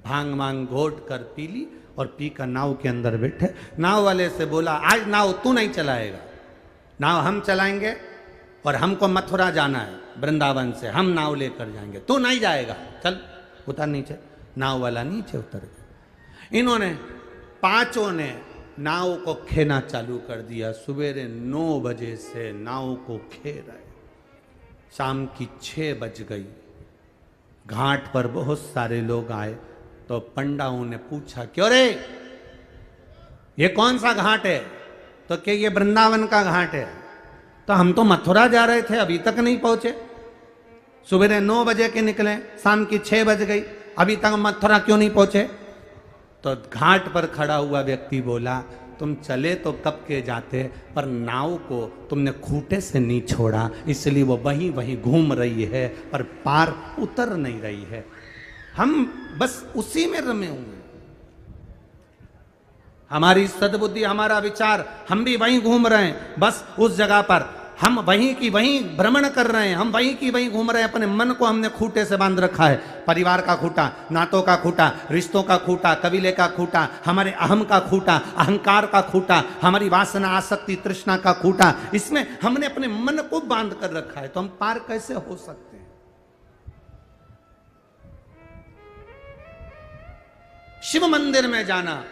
भांग वांग घोट कर पी ली और पी कर नाव के अंदर बैठे। नाव वाले से बोला, आज नाव तू नहीं चलाएगा, नाव हम चलाएंगे और हमको मथुरा जाना है, वृंदावन से हम नाव लेकर जाएंगे, तू नहीं जाएगा, चल उतर नीचे। नाव वाला नीचे उतर गया। इन्होंने 5 ने नाव को खेना चालू कर दिया। सवेरे 9 बजे से नाव को खे रहे, शाम की 6 बज गई। घाट पर बहुत सारे लोग आए तो पंडाओं ने पूछा, क्यों रे, ये कौन सा घाट है? तो क्या ये वृंदावन का घाट है। तो हम तो मथुरा जा रहे थे, अभी तक नहीं पहुंचे। सुबह 9 बजे के निकले, शाम की 6 बज गई, अभी तक मथुरा क्यों नहीं पहुंचे? तो घाट पर खड़ा हुआ व्यक्ति बोला, तुम चले तो कब के जाते, पर नाव को तुमने खूंटे से नहीं छोड़ा, इसलिए वो वहीं वहीं घूम रही है पर पार उतर नहीं रही है। हम बस उसी में रमे हुए, हमारी सद्बुद्धि, हमारा विचार, हम भी वहीं घूम रहे हैं, बस उस जगह पर हम वहीं की वहीं भ्रमण कर रहे हैं, हम वहीं की वहीं घूम रहे हैं। अपने मन को हमने खूंटे से बांध रखा है, परिवार का खूंटा, नातों का खूंटा, रिश्तों का खूंटा, कबीले का खूंटा, हमारे अहम का खूंटा, अहंकार का खूंटा, हमारी वासना, आसक्ति, तृष्णा का खूंटा, इसमें हमने अपने मन को बांध कर रखा है। तो हम पार कैसे हो सकते हैं? शिव मंदिर में जाना,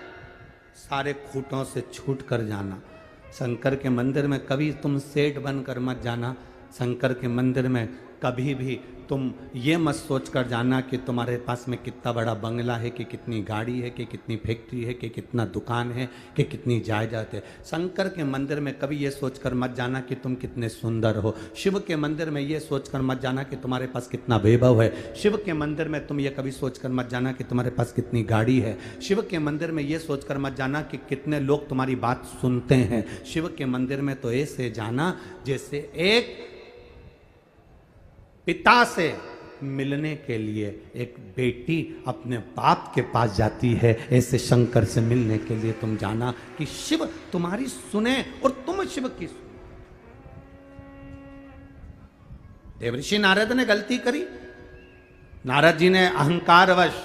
सारे खूंटों से छूट कर जाना। शंकर के मंदिर में कभी तुम सेठ बनकर मत जाना। शंकर के मंदिर में कभी भी तुम ये मत सोच कर जाना कि तुम्हारे पास में कितना बड़ा बंगला है, कि कितनी गाड़ी है, कि कितनी फैक्ट्री है, कि कितना दुकान है, कि कितनी जायदाद है। शंकर के मंदिर में कभी ये सोच कर मत जाना कि तुम कितने सुंदर हो। शिव के मंदिर में ये सोच कर मत जाना कि तुम्हारे पास कितना वैभव है। शिव के मंदिर में तुम ये कभी सोच कर मत जाना कि तुम्हारे पास कितनी गाड़ी है। शिव के मंदिर में ये सोच कर मत जाना कि कितने लोग तुम्हारी बात सुनते हैं। शिव के मंदिर में तो ऐसे जाना जैसे एक पिता से मिलने के लिए एक बेटी अपने बाप के पास जाती है, ऐसे शंकर से मिलने के लिए तुम जाना कि शिव तुम्हारी सुने और तुम शिव की सुनो। देवऋषि नारद ने गलती करी। नारद जी ने अहंकारवश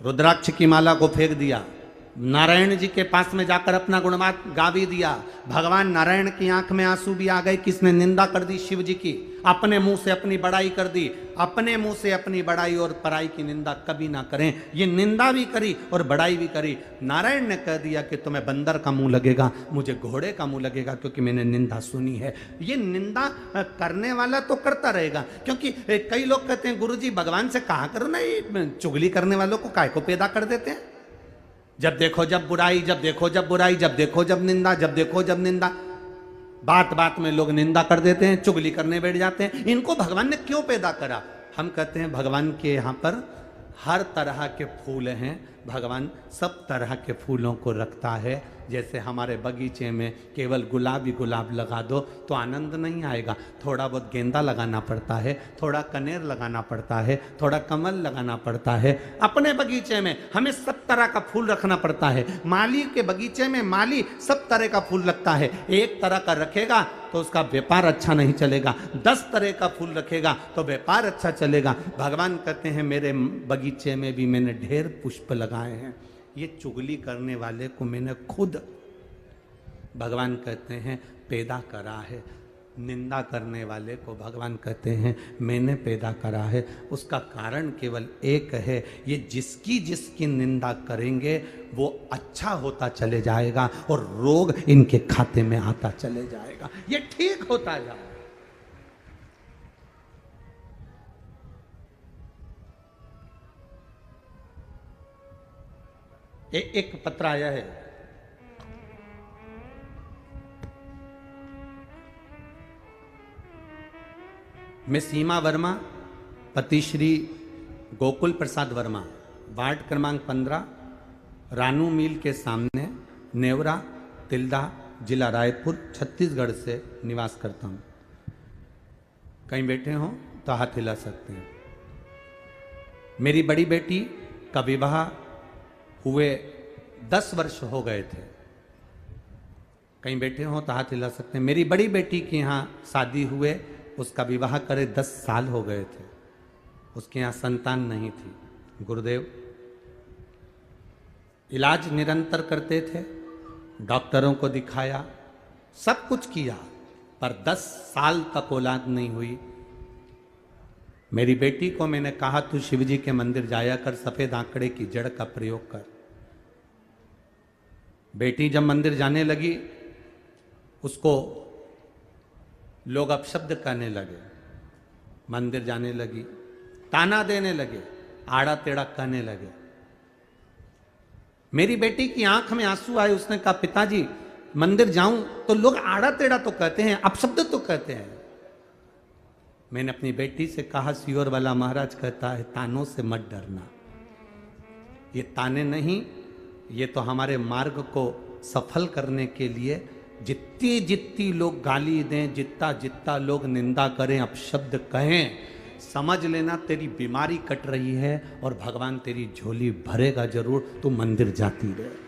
रुद्राक्ष की माला को फेंक दिया, नारायण जी के पास में जाकर अपना गुणवाद गा भी दिया। भगवान नारायण की आंख में आंसू भी आ गए। किसने निंदा कर दी शिव जी की, अपने मुंह से अपनी बड़ाई कर दी। अपने मुंह से अपनी बड़ाई और पराई की निंदा कभी ना करें। ये निंदा भी करी और बड़ाई भी करी। नारायण ने कह दिया कि तुम्हें बंदर का मुंह लगेगा, मुझे घोड़े का मुंह लगेगा, क्योंकि मैंने निंदा सुनी है। ये निंदा करने वाला तो करता रहेगा, क्योंकि कई लोग कहते हैं गुरुजी भगवान से कहा करो ना, ये चुगली करने वालों को काय को पैदा कर देते हैं। जब देखो जब बुराई, जब देखो जब बुराई, जब देखो जब निंदा, जब देखो जब निंदा। बात बात में लोग निंदा कर देते हैं, चुगली करने बैठ जाते हैं। इनको भगवान ने क्यों पैदा करा? हम कहते हैं भगवान के यहाँ पर हर तरह के फूल हैं, भगवान सब तरह के फूलों को रखता है। जैसे हमारे बगीचे में केवल गुलाब ही गुलाब लगा दो तो आनंद नहीं आएगा, थोड़ा बहुत गेंदा लगाना पड़ता है, थोड़ा कनेर लगाना पड़ता है, थोड़ा कमल लगाना पड़ता है। अपने बगीचे में हमें सब तरह का फूल रखना पड़ता है। माली के बगीचे में माली सब तरह का फूल रखता है। एक तरह का रखेगा तो उसका व्यापार अच्छा नहीं चलेगा, 10 तरह का फूल रखेगा तो व्यापार अच्छा चलेगा। भगवान कहते हैं मेरे बगीचे में भी मैंने ढेर पुष्प लगाए हैं। ये चुगली करने वाले को मैंने खुद, भगवान कहते हैं, पैदा करा है। निंदा करने वाले को भगवान कहते हैं मैंने पैदा करा है। उसका कारण केवल एक है, ये जिसकी जिसकी निंदा करेंगे वो अच्छा होता चले जाएगा और रोग इनके खाते में आता चले जाएगा, ये ठीक होता जाएगा। एक पत्र आया है, मैं सीमा वर्मा, पति श्री गोकुल प्रसाद वर्मा, वार्ड क्रमांक 15, रानू मिल के सामने, नेवरा, तिल्दा, जिला रायपुर, छत्तीसगढ़ से निवास करता हूँ। कहीं बैठे हो तो हाथ हिला सकते हैं। मेरी बड़ी बेटी का विवाह हुए 10 वर्ष हो गए थे। कहीं बैठे हो तो हाथ हिला सकते हैं। मेरी बड़ी बेटी के यहाँ शादी हुए, उसका विवाह करे 10 साल हो गए थे, उसके यहाँ संतान नहीं थी। गुरुदेव इलाज निरंतर करते थे, डॉक्टरों को दिखाया, सब कुछ किया, पर 10 साल तक औलाद नहीं हुई। मेरी बेटी को मैंने कहा तू शिवजी के मंदिर जाया कर, सफेद आंकड़े की जड़ का प्रयोग कर। बेटी जब मंदिर जाने लगी, उसको लोग अपशब्द कहने लगे, मंदिर जाने लगी, ताना देने लगे, आड़ा टेढ़ा कहने लगे। मेरी बेटी की आंख में आंसू आए, उसने कहा पिताजी मंदिर जाऊं तो लोग आड़ा टेढ़ा तो कहते हैं, अपशब्द तो कहते हैं। मैंने अपनी बेटी से कहा सियोर वाला महाराज कहता है तानों से मत डरना, ये ताने नहीं, ये तो हमारे मार्ग को सफल करने के लिए जितनी जितनी लोग गाली दें, जितना जितना लोग निंदा करें, अपशब्द कहें, समझ लेना तेरी बीमारी कट रही है और भगवान तेरी झोली भरेगा जरूर, तू मंदिर जाती रहे।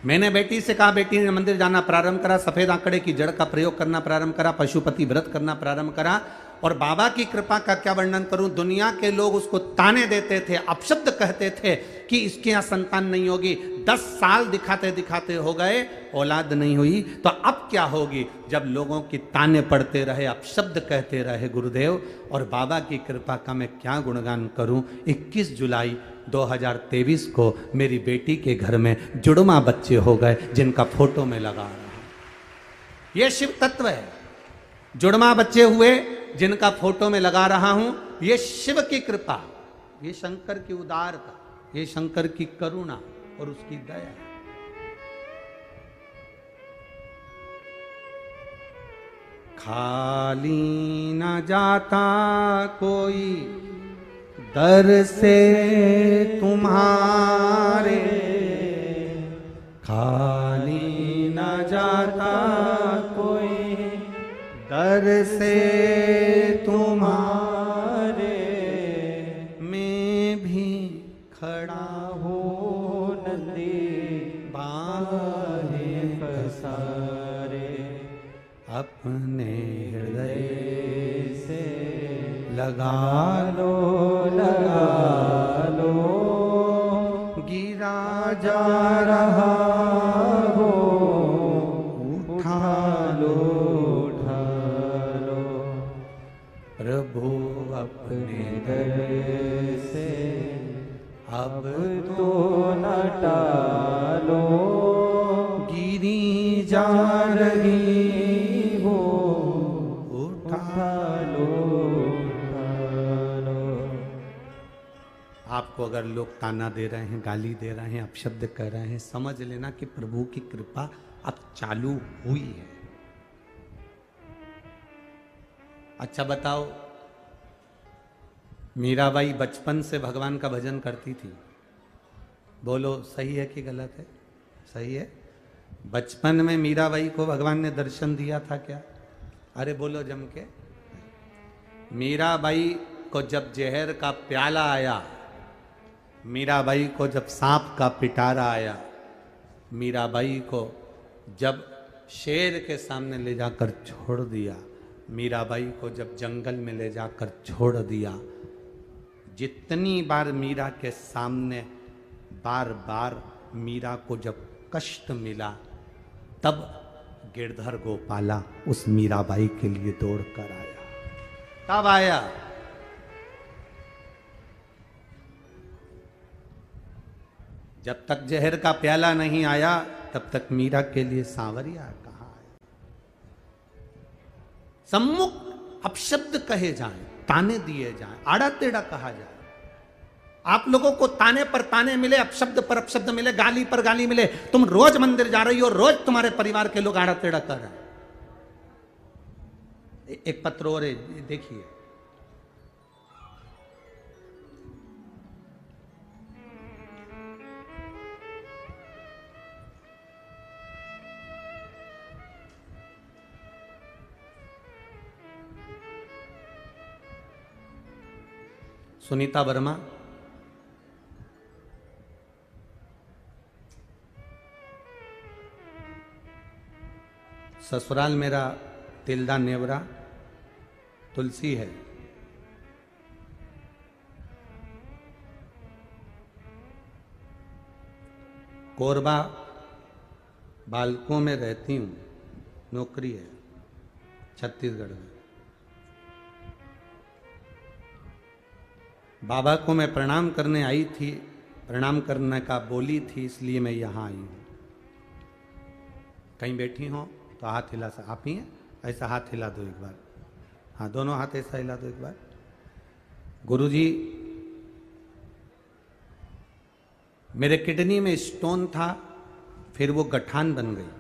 मैंने बेटी से कहा, बेटी ने मंदिर जाना प्रारंभ करा, सफेद आंकड़े की जड़ का प्रयोग करना प्रारंभ करा, पशुपति व्रत करना प्रारंभ करा, और बाबा की कृपा का क्या वर्णन करूं। दुनिया के लोग उसको ताने देते थे, अपशब्द कहते थे कि इसके यहां संतान नहीं होगी। 10 साल दिखाते दिखाते हो गए, औलाद नहीं हुई, तो अब क्या होगी जब लोगों की ताने पड़ते रहे, अपशब्द कहते रहे गुरुदेव। और बाबा की कृपा का मैं क्या गुणगान करूं। 21 जुलाई 2023 को मेरी बेटी के घर में जुड़वा बच्चे हो गए, जिनका फोटो में लगा रहा हूं। यह शिव तत्व है। जुड़वा बच्चे हुए जिनका फोटो में लगा रहा हूं, ये शिव की कृपा, ये शंकर की उदारता, ये शंकर की करुणा और उसकी दया। खाली न जाता कोई दर से तुम्हारे, खाली न जाता कोई दर से तुम्हारे, मैं भी खड़ा हो नदी बाहें पसारे, अपने हृदय से लगा लो गिरा जा रहा हो, उठा लो प्रभु अपने दर से अब तो न टालो, गिरी जा रही हो, उठा लो। आपको अगर लोग ताना दे रहे हैं, गाली दे रहे हैं, अपशब्द कह रहे हैं, समझ लेना कि प्रभु की कृपा अब चालू हुई है। अच्छा बताओ, मीराबाई बचपन से भगवान का भजन करती थी, बोलो सही है कि गलत है? सही है। बचपन में मीराबाई को भगवान ने दर्शन दिया था क्या? अरे बोलो जम के। मीराबाई को जब जहर का प्याला आया, मीराबाई को जब सांप का पिटारा आया, मीराबाई को जब शेर के सामने ले जाकर छोड़ दिया, मीराबाई को जब जंगल में ले जाकर छोड़ दिया, जितनी बार मीरा के सामने बार बार मीरा को जब कष्ट मिला, तब गिरधर गोपाला उस मीराबाई के लिए दौड़ कर आया। कब आया? जब तक जहर का प्याला नहीं आया, तब तक मीरा के लिए सांवरिया कहाँ आया। सम्मुख अपशब्द कहे जाएं, ताने दिए जाएं, आड़ा टेढ़ा कहा जाए। आप लोगों को ताने पर ताने मिले, अपशब्द पर अपशब्द मिले, गाली पर गाली मिले, तुम रोज मंदिर जा रही हो, रोज तुम्हारे परिवार के लोग आड़ा टेढ़ा कर रहे हैं। एक पत्र और देखिए, सुनीता वर्मा, ससुराल मेरा तिल्दा नेवरा तुलसी है। कोरबा बालकों में रहती हूँ, नौकरी है छत्तीसगढ़ में। बाबा को मैं प्रणाम करने आई थी, प्रणाम करने का बोली थी, इसलिए मैं यहाँ आई हूँ। कहीं बैठी हो तो हाथ हिला, आप ही हैं, ऐसा हाथ हिला दो एक बार। हाँ, दोनों हाथ ऐसा हिला दो एक बार। गुरुजी, मेरे किडनी में स्टोन था, फिर वो गठान बन गई।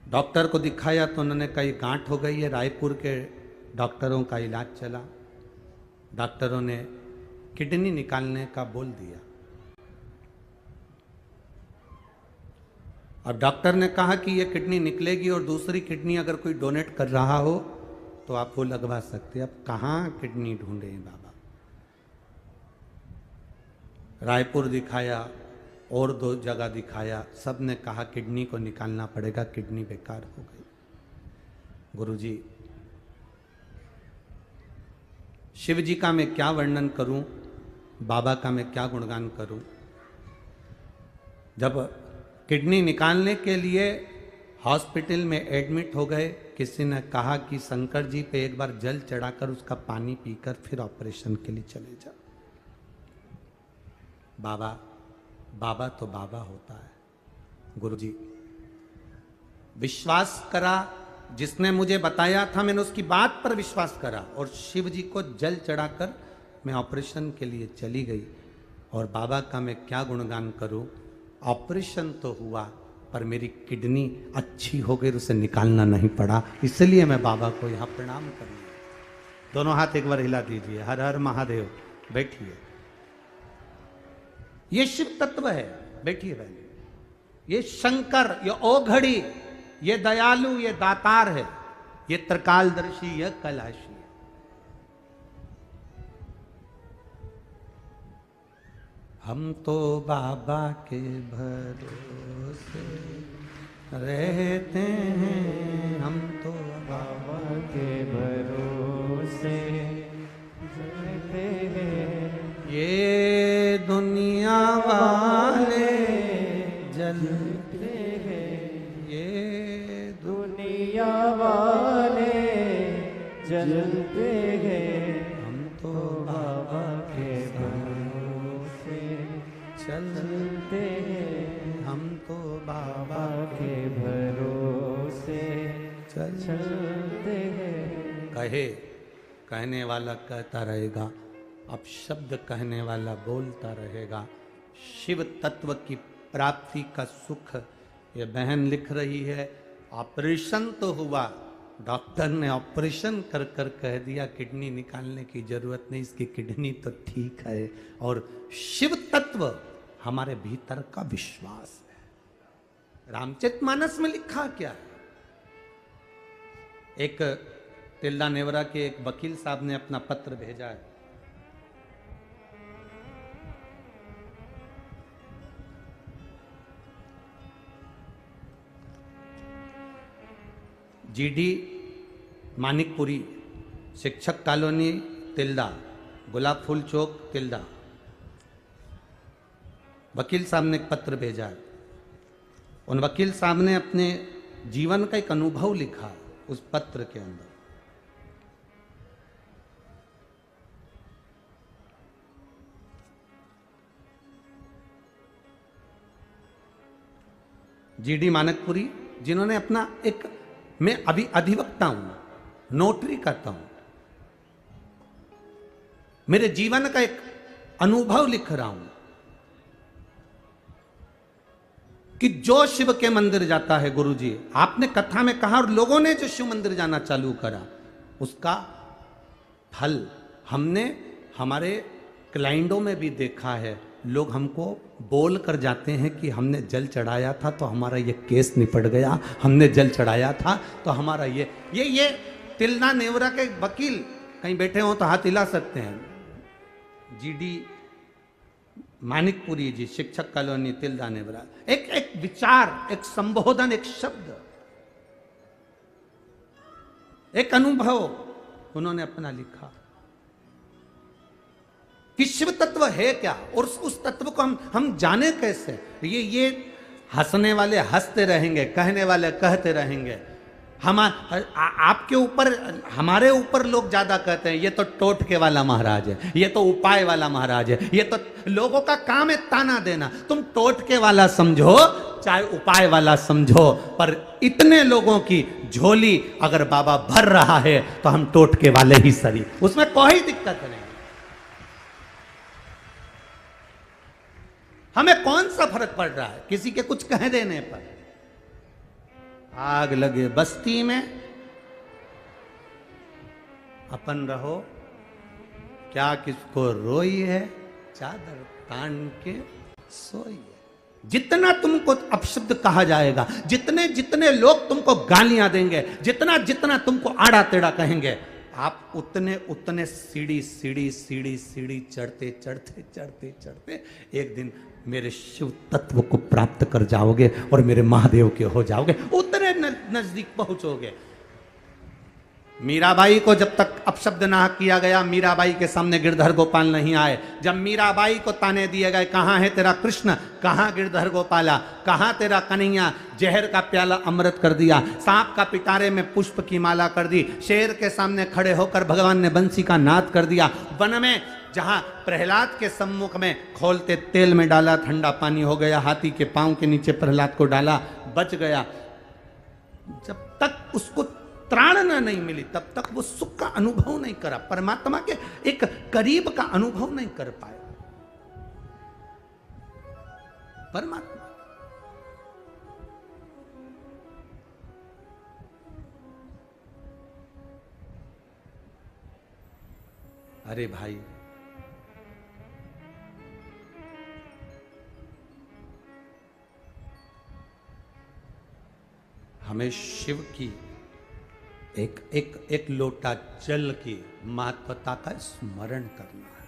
डॉक्टर को दिखाया तो उन्होंने कहा ये गांठ हो गई है। रायपुर के डॉक्टरों का इलाज चला, डॉक्टरों ने किडनी निकालने का बोल दिया। अब डॉक्टर ने कहा कि ये किडनी निकलेगी और दूसरी किडनी अगर कोई डोनेट कर रहा हो तो आप वो लगवा सकते हैं। अब कहाँ किडनी ढूंढे बाबा? रायपुर दिखाया और 2 जगह दिखाया, सब ने कहा किडनी को निकालना पड़ेगा, किडनी बेकार हो गई। गुरुजी, शिव जी का मैं क्या वर्णन करूं, बाबा का मैं क्या गुणगान करूं। जब किडनी निकालने के लिए हॉस्पिटल में एडमिट हो गए, किसी ने कहा कि शंकर जी पे एक बार जल चढ़ाकर उसका पानी पीकर फिर ऑपरेशन के लिए चले जाओ। बाबा, बाबा तो बाबा होता है। गुरुजी, विश्वास करा, जिसने मुझे बताया था मैंने उसकी बात पर विश्वास करा और शिव जी को जल चढ़ाकर मैं ऑपरेशन के लिए चली गई। और बाबा का मैं क्या गुणगान करूं, ऑपरेशन तो हुआ पर मेरी किडनी अच्छी हो गई, उसे निकालना नहीं पड़ा, इसलिए मैं बाबा को यहां प्रणाम कर रहा। दोनों हाथ एक बार हिला दीजिए। हर हर महादेव। बैठिए, ये शिव तत्व है। बैठिए बहन। ये शंकर, ये ओघड़ी, ये दयालु, ये दातार है, ये त्रिकालदर्शी, ये कैलाशी है। हम तो बाबा के भरोसे रहते हैं, हम तो बाबा के भरोसे रहते हैं। ये दुनिया वाले जलते हैं, ये दुनिया वाले जलते हैं, हम तो बाबा के भरोसे चलते हैं, हम तो बाबा के भरोसे चलते हैं। कहे, कहने वाला कहता रहेगा, अब शब्द कहने वाला बोलता रहेगा। शिव तत्व की प्राप्ति का सुख ये बहन लिख रही है। ऑपरेशन तो हुआ, डॉक्टर ने ऑपरेशन कर कर कह दिया किडनी निकालने की जरूरत नहीं, इसकी किडनी तो ठीक है। और शिव तत्व हमारे भीतर का विश्वास है। रामचरितमानस में लिखा क्या है? एक तिल्दा नेवरा के एक वकील साहब ने अपना पत्र भेजा है। जीडी मानिकपुरी, शिक्षक कॉलोनी तिल्दा, गुलाब फूल चौक तिल्दा। वकील साहब ने एक पत्र भेजा है। उन वकील साहब ने अपने जीवन का एक अनुभव लिखा उस पत्र के अंदर। जीडी मानकपुरी, जिन्होंने अपना एक, मैं अभी अधिवक्ता हूं, नोटरी करता हूं, मेरे जीवन का एक अनुभव लिख रहा हूं कि जो शिव के मंदिर जाता है, गुरुजी आपने कथा में कहा, और लोगों ने जो शिव मंदिर जाना चालू करा, उसका फल हमने हमारे क्लाइंटों में भी देखा है। लोग हमको बोल कर जाते हैं कि हमने जल चढ़ाया था तो हमारा ये केस निपट गया, हमने जल चढ़ाया था तो हमारा ये तिल्दा नेवरा के वकील कहीं बैठे हो तो हाथ हिला सकते हैं। जीडी मानिकपुरी जी, शिक्षक कॉलोनी, तिल्दा नेवरा। एक विचार, एक संबोधन, एक शब्द, एक अनुभव उन्होंने अपना लिखा कि शिव तत्व है क्या, और उस तत्व को हम जाने कैसे। ये हंसने वाले हंसते रहेंगे, कहने वाले कहते रहेंगे। आपके ऊपर, हमारे ऊपर लोग ज्यादा कहते हैं ये तो टोटके वाला महाराज है, ये तो उपाय वाला महाराज है, ये तो लोगों का काम है ताना देना। तुम टोटके वाला समझो चाहे उपाय वाला समझो, पर इतने लोगों की झोली अगर बाबा भर रहा है तो हम टोटके वाले ही सही, उसमें कोई दिक्कत नहीं। हमें कौन सा फर्क पड़ रहा है किसी के कुछ कह देने पर। आग लगे बस्ती में अपन रहो, क्या किसको रोई है, चादर तान के सोई है। जितना तुमको अपशब्द कहा जाएगा, जितने जितने लोग तुमको गालियां देंगे, जितना जितना तुमको आड़ा टेढ़ा कहेंगे, आप उतने उतने सीढ़ी सीढ़ी सीढ़ी सीढ़ी चढ़ते चढ़ते चढ़ते चढ़ते एक दिन मेरे शिव तत्व को प्राप्त कर जाओगे और मेरे महादेव के हो जाओगे, उतने नजदीक पहुंचोगे। मीराबाई को जब तक अपशब्द ना किया गया, मीराबाई के सामने गिरधर गोपाल नहीं आए। जब मीराबाई को ताने दिए गए, कहां है तेरा कृष्ण, कहां गिरधर गोपाला, कहां तेरा कन्हैया, जहर का प्याला अमृत कर दिया, सांप का पिटारे में पुष्प की माला कर दी, शेर के सामने खड़े होकर भगवान ने बंसी का नाद कर दिया, वन में जहां प्रहलाद के सम्मुख में खोलते तेल में डाला, ठंडा पानी हो गया, हाथी के पांव के नीचे प्रहलाद को डाला, बच गया। जब तक उसको त्राणना नहीं मिली तब तक वो सुख का अनुभव नहीं करा, परमात्मा के एक करीब का अनुभव नहीं कर पाया। परमात्मा अरे भाई, हमें शिव की एक लोटा जल की महत्वता का स्मरण करना है।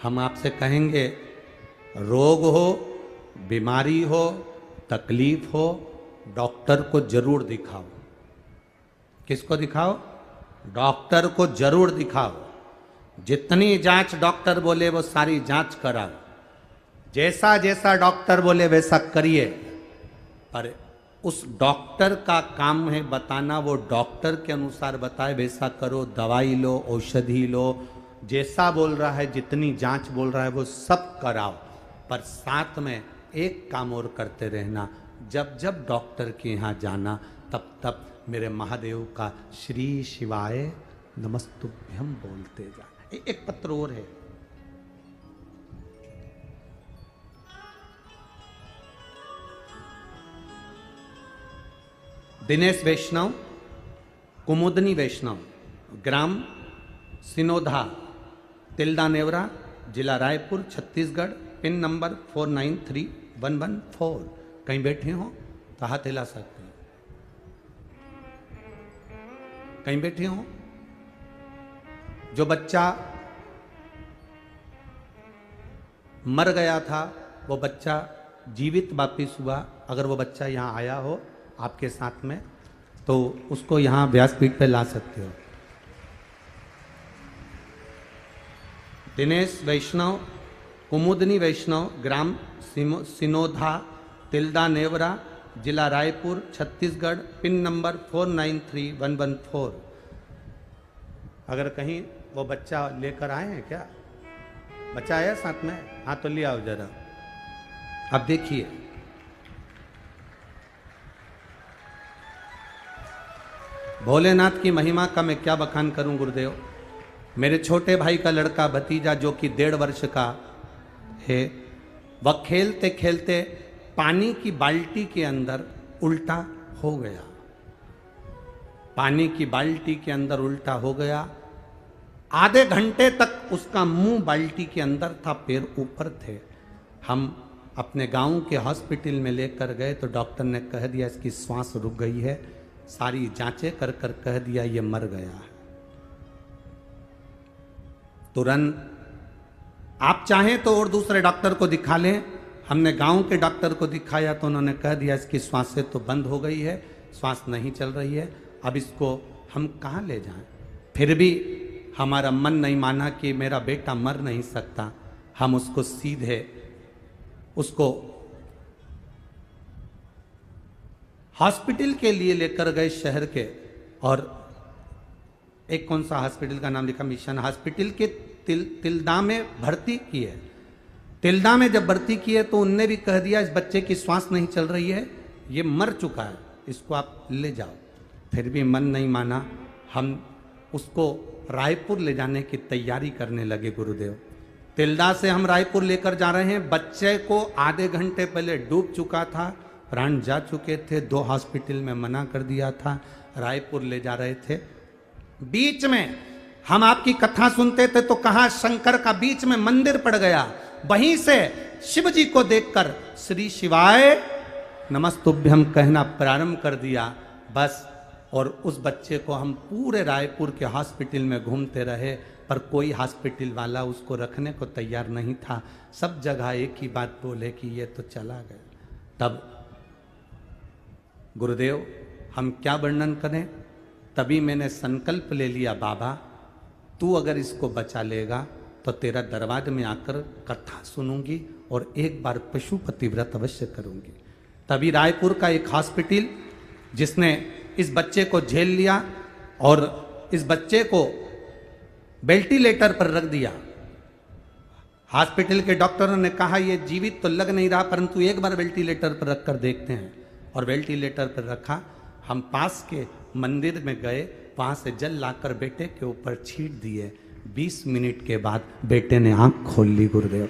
हम आपसे कहेंगे, रोग हो, बीमारी हो, तकलीफ हो, डॉक्टर को जरूर दिखाओ। किसको दिखाओ? डॉक्टर को जरूर दिखाओ। जितनी जांच डॉक्टर बोले वो सारी जांच कराओ, जैसा जैसा डॉक्टर बोले वैसा करिए। पर उस डॉक्टर का काम है बताना, वो डॉक्टर के अनुसार बताए वैसा करो, दवाई लो, औषधि लो, जैसा बोल रहा है, जितनी जांच बोल रहा है वो सब कराओ। पर साथ में एक काम और करते रहना, जब जब डॉक्टर के यहाँ जाना तब तब मेरे महादेव का श्री शिवाय नमस्तुभ्यम बोलते जाना। एक पत्र और है, दिनेश वैष्णव, कुमुदनी वैष्णव, ग्राम सिनोधा, तिल्दा नेवरा, जिला रायपुर, छत्तीसगढ़, पिन नंबर 493114। कहीं बैठे हो तो हाथ हिला सकते हैं। कहीं बैठे हो, जो बच्चा मर गया था वो बच्चा जीवित वापिस हुआ, अगर वो बच्चा यहाँ आया हो आपके साथ में तो उसको यहाँ व्यासपीठ पे ला सकते हो। दिनेश वैष्णव, कुमुदनी वैष्णव, ग्राम सिनोधा, तिल्दा नेवरा, जिला रायपुर, छत्तीसगढ़, पिन नंबर 493114। अगर कहीं वो बच्चा लेकर आए हैं क्या? बच्चा आया साथ में? हाँ तो ले आओ जरा। अब देखिए, भोलेनाथ की महिमा का मैं क्या बखान करूं गुरुदेव। मेरे छोटे भाई का लड़का भतीजा जो कि 1.5 वर्ष का है, वह खेलते खेलते पानी की बाल्टी के अंदर उल्टा हो गया। पानी की बाल्टी के अंदर उल्टा हो गया। आधे घंटे तक उसका मुंह बाल्टी के अंदर था, पैर ऊपर थे। हम अपने गांव के हॉस्पिटल में लेकर गए तो डॉक्टर ने कह दिया इसकी श्वास रुक गई है। सारी जांचें कर कर कह दिया ये मर गया है। तुरंत आप चाहें तो और दूसरे डॉक्टर को दिखा लें। हमने गांव के डॉक्टर को दिखाया तो उन्होंने कह दिया इसकी श्वासें तो बंद हो गई है, श्वास नहीं चल रही है, अब इसको हम कहाँ ले जाएं। फिर भी हमारा मन नहीं माना कि मेरा बेटा मर नहीं सकता। हम उसको सीधे उसको हॉस्पिटल के लिए लेकर गए शहर के। और एक कौन सा हॉस्पिटल का नाम लिखा, मिशन हॉस्पिटल के तिल्दा में भर्ती किए। तिल्दा में जब भर्ती किए तो उनने भी कह दिया इस बच्चे की श्वास नहीं चल रही है, ये मर चुका है, इसको आप ले जाओ। फिर भी मन नहीं माना। हम उसको रायपुर ले जाने की तैयारी करने लगे गुरुदेव। तिल्दा से हम रायपुर लेकर जा रहे हैं। बच्चे को आधे घंटे पहले डूब चुका था, प्राण जा चुके थे, 2 हॉस्पिटल में मना कर दिया था, रायपुर ले जा रहे थे। बीच में हम आपकी कथा सुनते थे तो कहा शंकर का बीच में मंदिर पड़ गया। वहीं से शिव जी को देखकर श्री शिवाय नमस्तुभ्यम कहना प्रारंभ कर दिया बस। और उस बच्चे को हम पूरे रायपुर के हॉस्पिटल में घूमते रहे, पर कोई हॉस्पिटल वाला उसको रखने को तैयार नहीं था। सब जगह एक ही बात बोले कि ये तो चला गया। तब गुरुदेव हम क्या वर्णन करें, तभी मैंने संकल्प ले लिया, बाबा तू अगर इसको बचा लेगा तो तेरा दरबार में आकर कथा सुनूंगी और एक बार पशुपति व्रत अवश्य करूंगी। तभी रायपुर का एक हॉस्पिटल जिसने इस बच्चे को झेल लिया और इस बच्चे को वेंटिलेटर पर रख दिया। हॉस्पिटल के डॉक्टरों ने कहा ये जीवित तो लग नहीं रहा, परंतु एक बार वेंटिलेटर पर रखकर देखते हैं। और वेंटिलेटर पर रखा। हम पास के मंदिर में गए, वहां से जल लाकर बेटे के ऊपर छीट दिए। 20 मिनट के बाद बेटे ने आंख खोल ली गुरुदेव।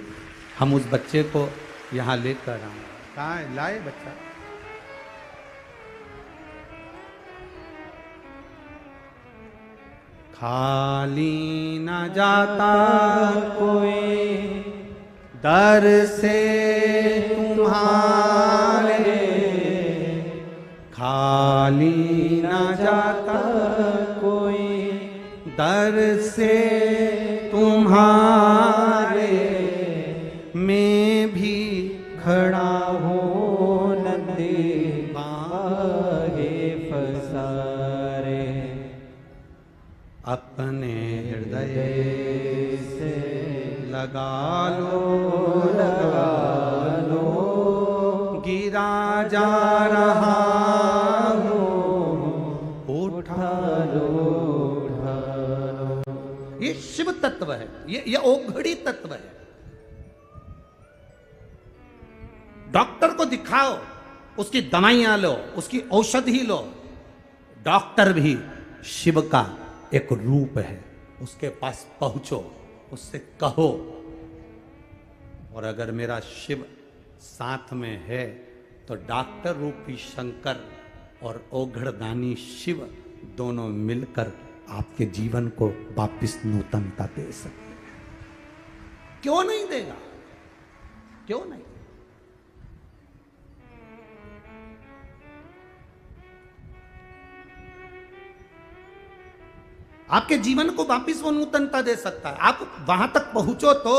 हम उस बच्चे को यहाँ लेकर आए। कहाँ है? लाए बच्चा? खाली न जाता कोई दर से तुम्हारे, खाली न जाता कोई दर से तुम्हारे, मैं भी खड़ा हूँ नंदी बाहे फसारे, अपने हृदय से लगा लो गिरा जा रहा हूँ उठा लो। ये शिव तत्व है, ये ओघड़ी तत्व है। डॉक्टर को दिखाओ, उसकी दवाइयां लो, उसकी औषधि लो। डॉक्टर भी शिव का एक रूप है, उसके पास पहुंचो, उससे कहो। और अगर मेरा शिव साथ में है तो डॉक्टर रूपी शंकर और ओघड़दानी शिव दोनों मिलकर आपके जीवन को वापिस नूतनता दे सकते हैं। क्यों नहीं देगा? क्यों नहीं? आपके जीवन को वापिस वो नूतनता दे सकता है। आप वहां तक पहुंचो तो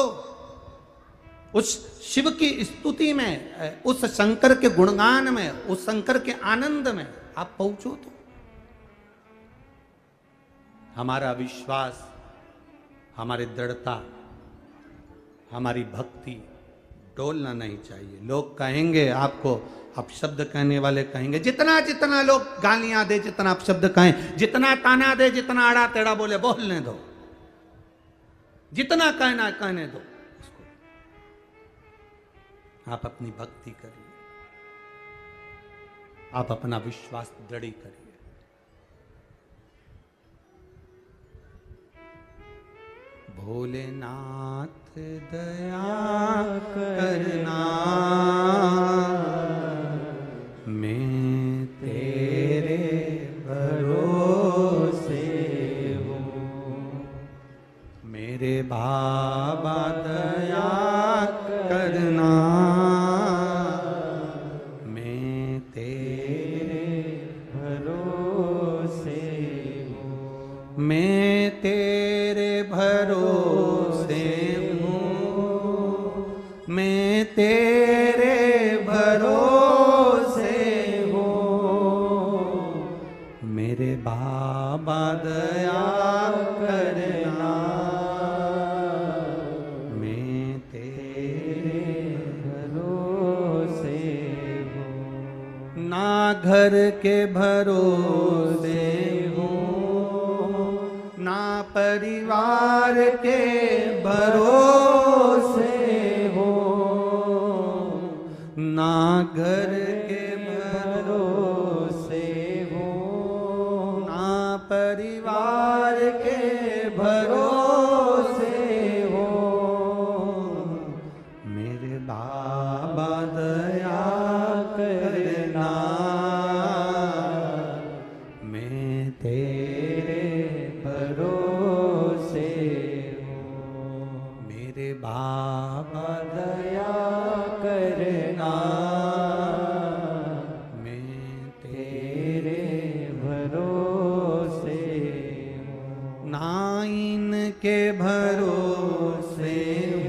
उस शिव की स्तुति में, उस शंकर के गुणगान में, उस शंकर के आनंद में आप पहुंचो तो। हमारा विश्वास, हमारी दृढ़ता, हमारी भक्ति डोलना नहीं चाहिए। लोग कहेंगे आपको, अपशब्द कहने वाले कहेंगे, जितना जितना लोग गालियां दे, जितना अपशब्द कहें, जितना ताना दे, जितना आड़ा टेढ़ा बोले, बोलने दो, जितना कहना कहने दो उसको। आप अपनी भक्ति करिए, आप अपना विश्वास दृढ़ करिए। भोलेनाथ दया करना, मैं तेरे भरोसे हूँ। मेरे बाबा दया करना, मैं तेरे भरोसे हूँ। मैं तेरे भरोसे हूँ, मैं तेरे भरोसे हूँ। मेरे बाबा दया करना, मैं तेरे भरोसे हूँ। ना घर के भरोसे ना परिवार के भरोसे हो, ना घर के भरोसे हो, ना परिवार के भरोसे हो। मेरे बाबा दया करना, मैं तेरे भरोसे हूँ। मेरे बाबा दया करना, मैं तेरे भरोसे हूँ। ना इनके भरोसे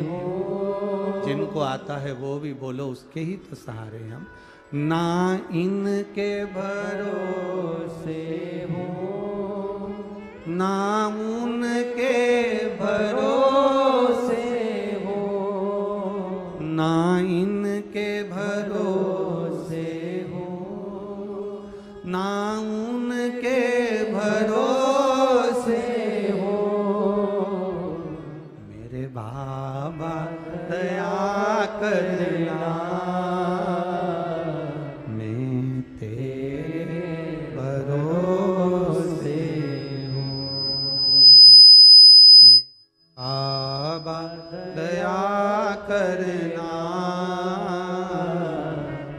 हूँ, जिनको आता है वो भी बोलो, उसके ही तो सहारे हम। ना इनके भरोसे हूँ, ना उनके भरोसे हो, ना इनके भरोसे हो, ना उनके भरोसे हो। मेरे बाबा दया करना, मैं तेरे भरोसे बाबा दया करना,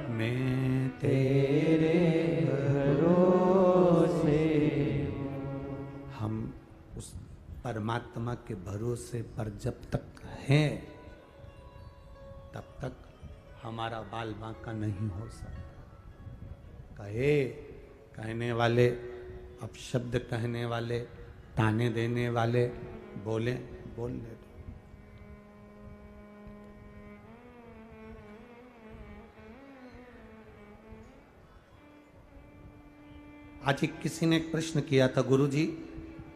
मैं तेरे भरोसे हूँ। हम उस परमात्मा के भरोसे पर जब तक हैं, तब तक हमारा बाल बांका नहीं हो सकता। कहने वाले, अपशब्द कहने वाले, ताने देने वाले बोले, बोलने दो। आज किसी ने एक प्रश्न किया था, गुरुजी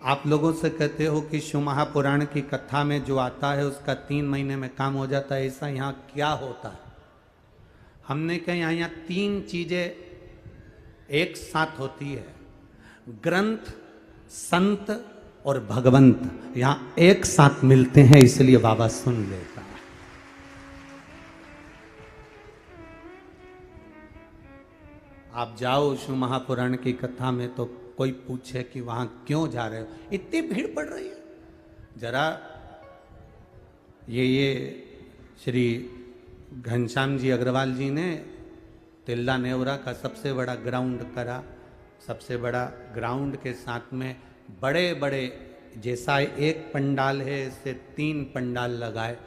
आप लोगों से कहते हो कि शिव महापुराण की कथा में जो आता है उसका 3 महीने में काम हो जाता है, ऐसा यहाँ क्या होता है? हमने कहा यहाँ 3 चीजें एक साथ होती है, ग्रंथ, संत और भगवंत यहाँ एक साथ मिलते हैं, इसलिए बाबा सुन लेता है। आप जाओ शिव महापुराण की कथा में तो कोई पूछे कि वहां क्यों जा रहे हो, इतनी भीड़ पड़ रही है। जरा ये श्री घनश्याम जी अग्रवाल जी ने तिल्ला नेवरा का सबसे बड़ा ग्राउंड करा, सबसे बड़ा ग्राउंड के साथ में बड़े बड़े, जैसा एक पंडाल है इससे 3 पंडाल लगाए,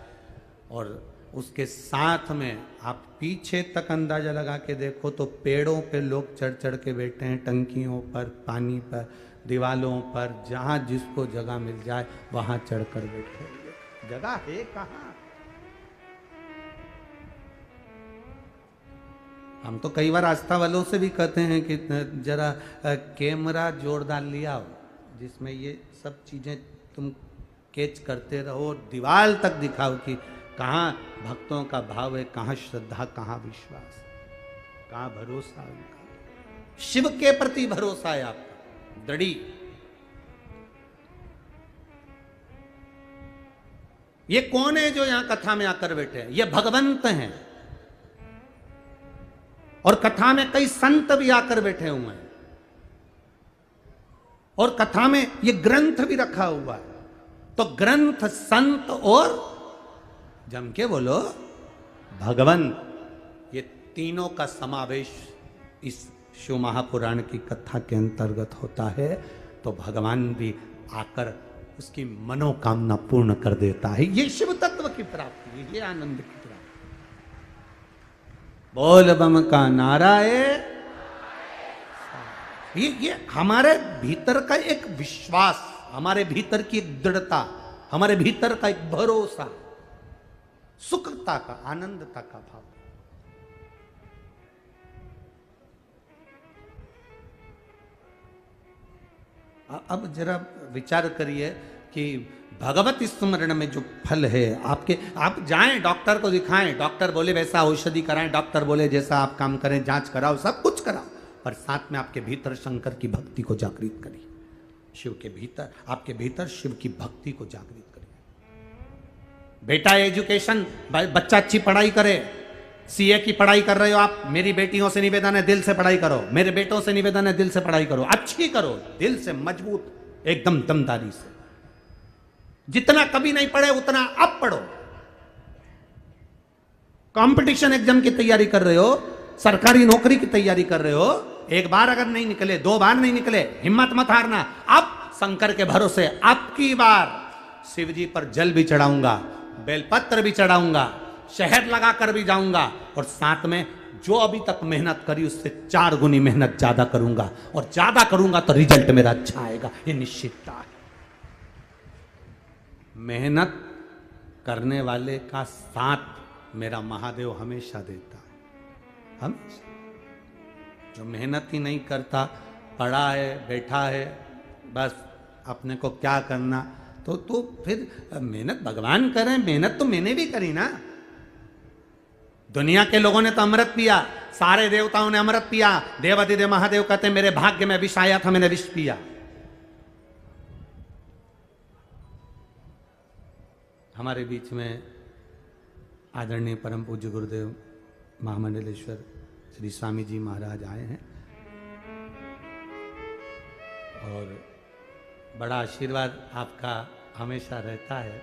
और उसके साथ में आप पीछे तक अंदाजा लगा के देखो तो पेड़ों पे लोग चढ़ चढ़ के बैठे हैं, टंकियों पर, पानी पर, दीवालों पर, जहाँ जिसको जगह मिल जाए वहाँ चढ़कर बैठे। जगह है कहाँ? हम तो कई बार आस्था वालों से भी कहते हैं कि जरा कैमरा जोरदार लिया हो जिसमें ये सब चीजें तुम कैच करते रहो, दीवार तक दिखाओ कि कहाँ भक्तों का भाव है, कहाँ श्रद्धा, कहाँ विश्वास, कहाँ भरोसा उनका। शिव के प्रति भरोसा है आपका दृढ़। ये कौन है जो यहां कथा में आकर बैठे हैं? ये भगवंत हैं। और कथा में कई संत भी आकर बैठे हुए हैं, और कथा में ये ग्रंथ भी रखा हुआ है। तो ग्रंथ, संत और जम के बोलो भगवंत, ये तीनों का समावेश इस शिव महापुराण की कथा के अंतर्गत होता है। तो भगवान भी आकर उसकी मनोकामना पूर्ण कर देता है। ये शिव तत्व की प्राप्ति है, ये आनंद की प्राप्ति। बोल बम का नारा है। ये हमारे भीतर का एक विश्वास, हमारे भीतर की एक दृढ़ता, हमारे भीतर का एक भरोसा, सुखता का, आनंदता का भाव। अब जरा विचार करिए कि भगवत स्मरण में जो फल है आपके, आप जाएं डॉक्टर को दिखाएं, डॉक्टर बोले वैसा औषधि कराएं, डॉक्टर बोले जैसा आप काम करें, जांच कराओ, सब कुछ कराओ, पर साथ में आपके भीतर शंकर की भक्ति को जागृत करिए। शिव के भीतर, आपके भीतर शिव की भक्ति को जागृत करिए। बेटा एजुकेशन, बच्चा अच्छी पढ़ाई करे, सीए की पढ़ाई कर रहे हो आप, मेरी बेटियों से निवेदन है दिल से पढ़ाई करो, मेरे बेटों से निवेदन है दिल से पढ़ाई करो, अच्छी करो, दिल से मजबूत, एकदम दमदारी से। जितना कभी नहीं पढ़े उतना अब पढ़ो। कंपटीशन एग्जाम की तैयारी कर रहे हो, सरकारी नौकरी की तैयारी कर रहे हो, एक बार अगर नहीं निकले, दो बार नहीं निकले, हिम्मत मत हारना। अब शंकर के भरोसे अब की बार शिव जी पर जल भी चढ़ाऊंगा, बेलपत्र भी चढ़ाऊंगा, शहद लगा कर भी जाऊंगा, और साथ में जो अभी तक मेहनत करी उससे 4 गुनी मेहनत ज्यादा करूंगा, और ज्यादा करूंगा तो रिजल्ट मेरा अच्छा आएगा, ये निश्चितता है। मेहनत करने वाले का साथ मेरा महादेव हमेशा देता है, हमेशा। जो मेहनत ही नहीं करता, पढ़ा है, बैठा है, बस अपने को क्या करना, तो फिर मेहनत भगवान करें, मेहनत तो मैंने भी करी ना। दुनिया के लोगों ने तो अमृत पिया, सारे देवताओं ने अमृत पिया, देवाधिदेव महादेव कहते मेरे भाग्य में विष आया था, मैंने विष पिया। हमारे बीच में आदरणीय परम पूज्य गुरुदेव महामंडलेश्वर श्री स्वामी जी महाराज आए हैं, और बड़ा आशीर्वाद आपका हमेशा रहता है।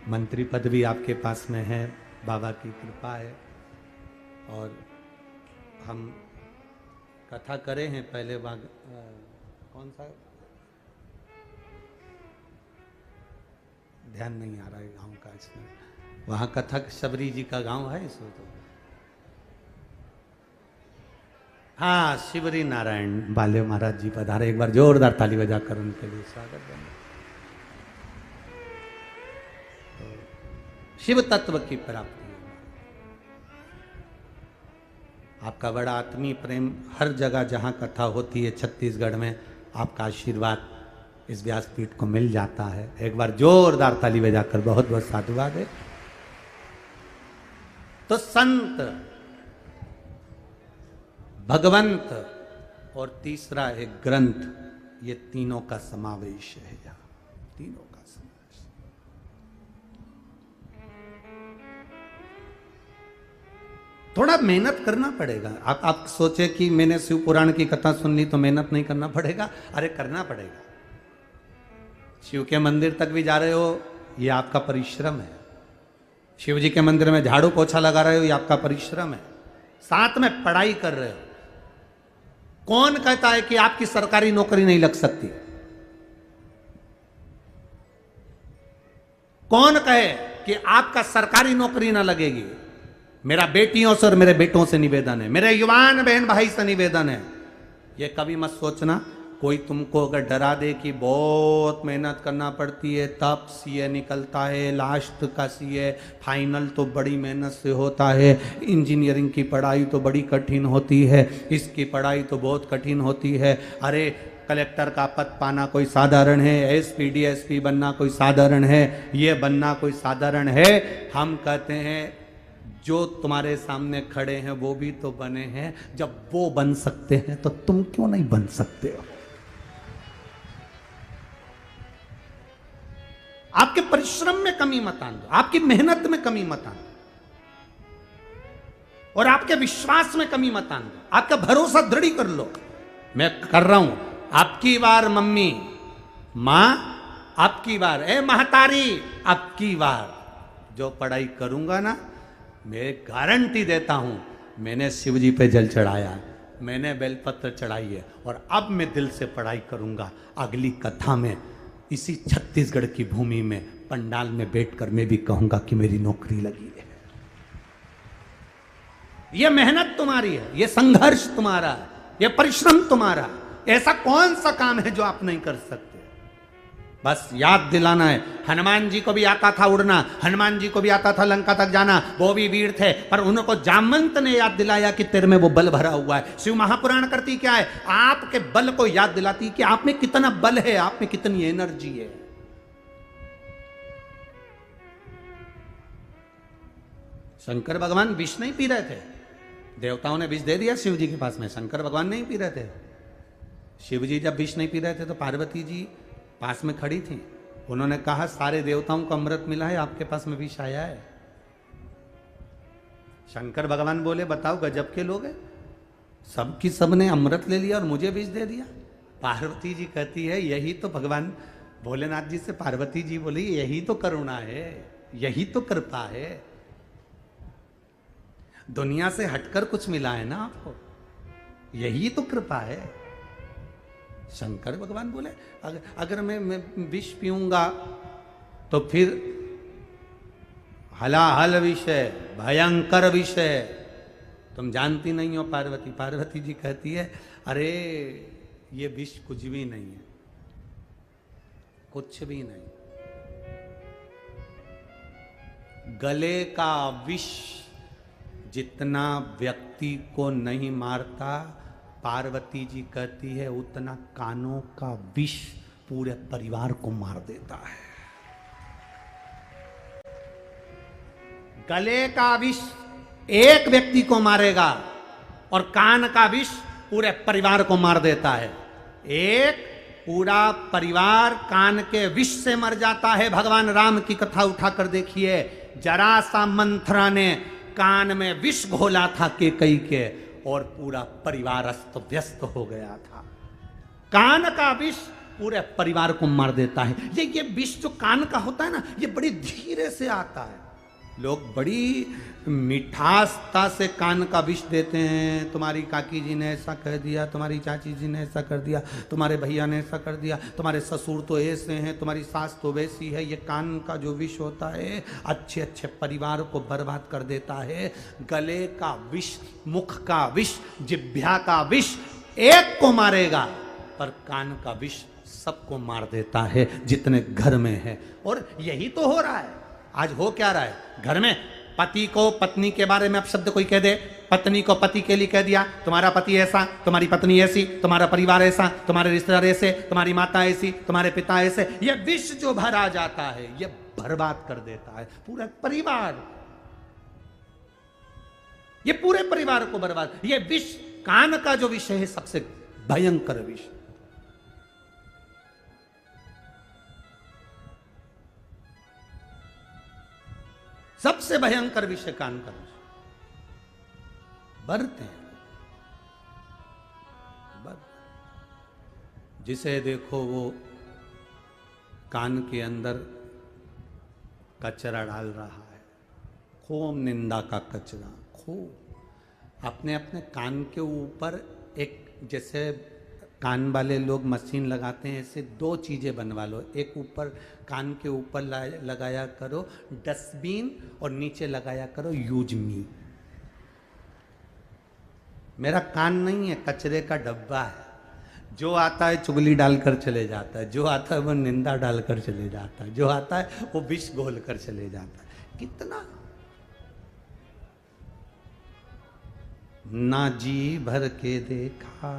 मंत्री पद भी आपके पास में है, बाबा की कृपा है। और हम कथा करे हैं पहले, कौन सा ध्यान नहीं आ रहा है गांव का, इसमें वहाँ कथक शबरी जी का गांव है इसमें तो, हाँ, शिवरी नारायण बाले महाराज जी पधारे। एक बार जोरदार ताली बजाकर उनके लिए स्वागत करना। तो शिव तत्व की प्राप्ति, आपका बड़ा आत्मीय प्रेम हर जगह जहाँ कथा होती है छत्तीसगढ़ में, आपका आशीर्वाद इस व्यासपीठ को मिल जाता है। एक बार जोरदार ताली बजाकर बहुत बहुत साधुवाद है। तो संत, भगवंत और तीसरा है ग्रंथ, ये तीनों का समावेश है यहाँ, तीनों का समावेश। थोड़ा मेहनत करना पड़ेगा। आप सोचे कि मैंने शिव पुराण की कथा सुन ली तो मेहनत नहीं करना पड़ेगा, अरे करना पड़ेगा। शिव के मंदिर तक भी जा रहे हो, ये आपका परिश्रम है। शिव जी के मंदिर में झाड़ू पोछा लगा रहे हो, ये आपका परिश्रम है। साथ में पढ़ाई कर रहे हो। कौन कहता है कि आपकी सरकारी नौकरी नहीं लग सकती? कौन कहे कि आपका सरकारी नौकरी ना लगेगी? मेरा बेटियों से और मेरे बेटों से निवेदन है, मेरे युवान बहन भाई से निवेदन है, ये कभी मत सोचना कोई तुमको अगर डरा दे कि बहुत मेहनत करना पड़ती है तब सीए निकलता है, लास्ट का सीए फाइनल तो बड़ी मेहनत से होता है, इंजीनियरिंग की पढ़ाई तो बड़ी कठिन होती है, इसकी पढ़ाई तो बहुत कठिन होती है। अरे कलेक्टर का पद पाना कोई साधारण है, एसपी डीएसपी बनना कोई साधारण है, ये बनना कोई साधारण है। हम कहते हैं जो तुम्हारे सामने खड़े हैं वो भी तो बने हैं, जब वो बन सकते हैं तो तुम क्यों नहीं बन सकते हो? आपके परिश्रम में कमी मत आन दो, आपकी मेहनत में कमी मत आन दो, और आपके विश्वास में कमी मत आन दो, आपका भरोसा दृढ़ कर लो। मैं कर रहा हूं, आपकी बार मम्मी, मां आपकी बार, ए महतारी आपकी बार, जो पढ़ाई करूंगा ना, मैं गारंटी देता हूं, मैंने शिव जी पे जल चढ़ाया है, मैंने बेलपत्र चढ़ाई है, और अब मैं दिल से पढ़ाई करूंगा। अगली कथा में इसी छत्तीसगढ़ की भूमि में पंडाल में बैठकर मैं भी कहूंगा कि मेरी नौकरी लगी है। यह मेहनत तुम्हारी है, यह संघर्ष तुम्हारा है, यह परिश्रम तुम्हारा है। ऐसा कौन सा काम है जो आप नहीं कर सकते? बस याद दिलाना है। हनुमान जी को भी आता था उड़ना, हनुमान जी को भी आता था लंका तक जाना, वो भी वीर थे, पर उनको जामवंत ने याद दिलाया कि तेरे में वो बल भरा हुआ है। शिव महापुराण करती क्या है? आपके बल को याद दिलाती कि आप में कितना बल है, आप में कितनी एनर्जी है। शंकर भगवान विष नहीं पी रहे थे, देवताओं ने विष दे दिया शिव जी के पास में, शंकर भगवान नहीं पी रहे थे। शिव जी जब विष नहीं पी रहे थे तो पार्वती जी पास में खड़ी थी, उन्होंने कहा सारे देवताओं को अमृत मिला है, आपके पास में विष आया है। शंकर भगवान बोले बताओ गजब के लोग हैं, सबकी सबने अमृत ले लिया और मुझे विष दे दिया। पार्वती जी कहती है यही तो भगवान भोलेनाथ जी से पार्वती जी बोली यही तो करुणा है, यही तो कृपा है, दुनिया से हटकर कुछ मिला है ना आपको, यही तो कृपा है। शंकर भगवान बोले अगर मैं विष पीऊंगा तो फिर हलाहल विष है, भयंकर विष है, तुम जानती नहीं हो पार्वती। पार्वती जी कहती है अरे ये विष कुछ भी नहीं है, कुछ भी नहीं। गले का विष जितना व्यक्ति को नहीं मारता, पार्वती जी कहती है उतना कानों का विष पूरे परिवार को मार देता है। गले का विष एक व्यक्ति को मारेगा और कान का विष पूरे परिवार को मार देता है। एक पूरा परिवार कान के विष से मर जाता है। भगवान राम की कथा उठाकर देखिए, जरा सा मंथरा ने कान में विष घोला था केकई के और पूरा परिवार अस्त व्यस्त हो गया था। कान का विष पूरे परिवार को मार देता है। ये विष जो कान का होता है ना, ये बड़ी धीरे से आता है। लोग बड़ी मिठासता से कान का विष देते हैं, तुम्हारी काकी जी ने ऐसा कह दिया, तुम्हारी चाची जी ने ऐसा कर दिया, तुम्हारे भैया ने ऐसा कर दिया, तुम्हारे ससुर तो ऐसे हैं, तुम्हारी सास तो वैसी है। ये कान का जो विष होता है अच्छे अच्छे परिवार को बर्बाद कर देता है। गले का विष, मुख का विष, जिह्वा का विष एक को मारेगा, पर कान का विष सबको मार देता है जितने घर में है। और यही तो हो रहा है। आज हो क्या रहा है? घर में पति को पत्नी के बारे में अपशब्द कोई कह दे, पत्नी को पति के लिए कह दिया तुम्हारा पति ऐसा, तुम्हारी पत्नी ऐसी, तुम्हारा परिवार ऐसा, तुम्हारे रिश्तेदार ऐसे, तुम्हारी माता ऐसी, तुम्हारे पिता ऐसे। ये विष जो भरा जाता है ये बर्बाद कर देता है पूरा परिवार, ये पूरे परिवार को बर्बाद। ये विष, कान का जो विषय है सबसे भयंकर विष। सबसे भयंकर विषय कान का विषय। बरते हैं, जिसे देखो वो कान के अंदर कचरा डाल रहा है, खूब निंदा का कचरा, खूब अपने अपने कान के ऊपर एक, जैसे कान वाले लोग मशीन लगाते हैं, ऐसे दो चीज़ें बनवा लो। एक ऊपर कान के ऊपर लगाया करो डस्टबिन और नीचे लगाया करो यूज मी। मेरा कान नहीं है, कचरे का डब्बा है। जो आता है चुगली डालकर चले जाता है, जो आता है वो निंदा डालकर चले जाता है, जो आता है वो विष घोल कर चले जाता है। कितना ना जी भर के देखा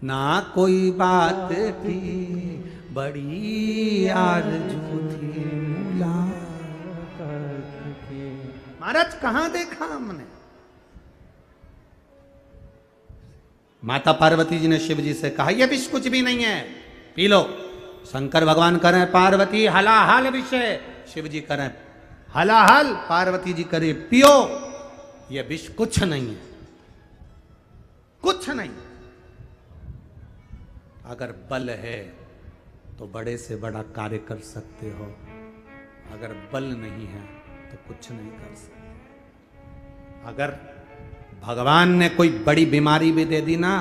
ना कोई बात थी, बड़ी आरज़ू थी मुलाकात की। महाराज कहां देखा हमने? माता पार्वती जी ने शिव जी से कहा, यह विष कुछ भी नहीं है, पी लो। शंकर भगवान करें पार्वती हलाहल विषय, शिव जी करें हलाहल, पार्वती जी करे पियो। यह विष कुछ नहीं है, कुछ नहीं। अगर बल है तो बड़े से बड़ा कार्य कर सकते हो, अगर बल नहीं है तो कुछ नहीं कर सकते। अगर भगवान ने कोई बड़ी बीमारी भी दे दी ना,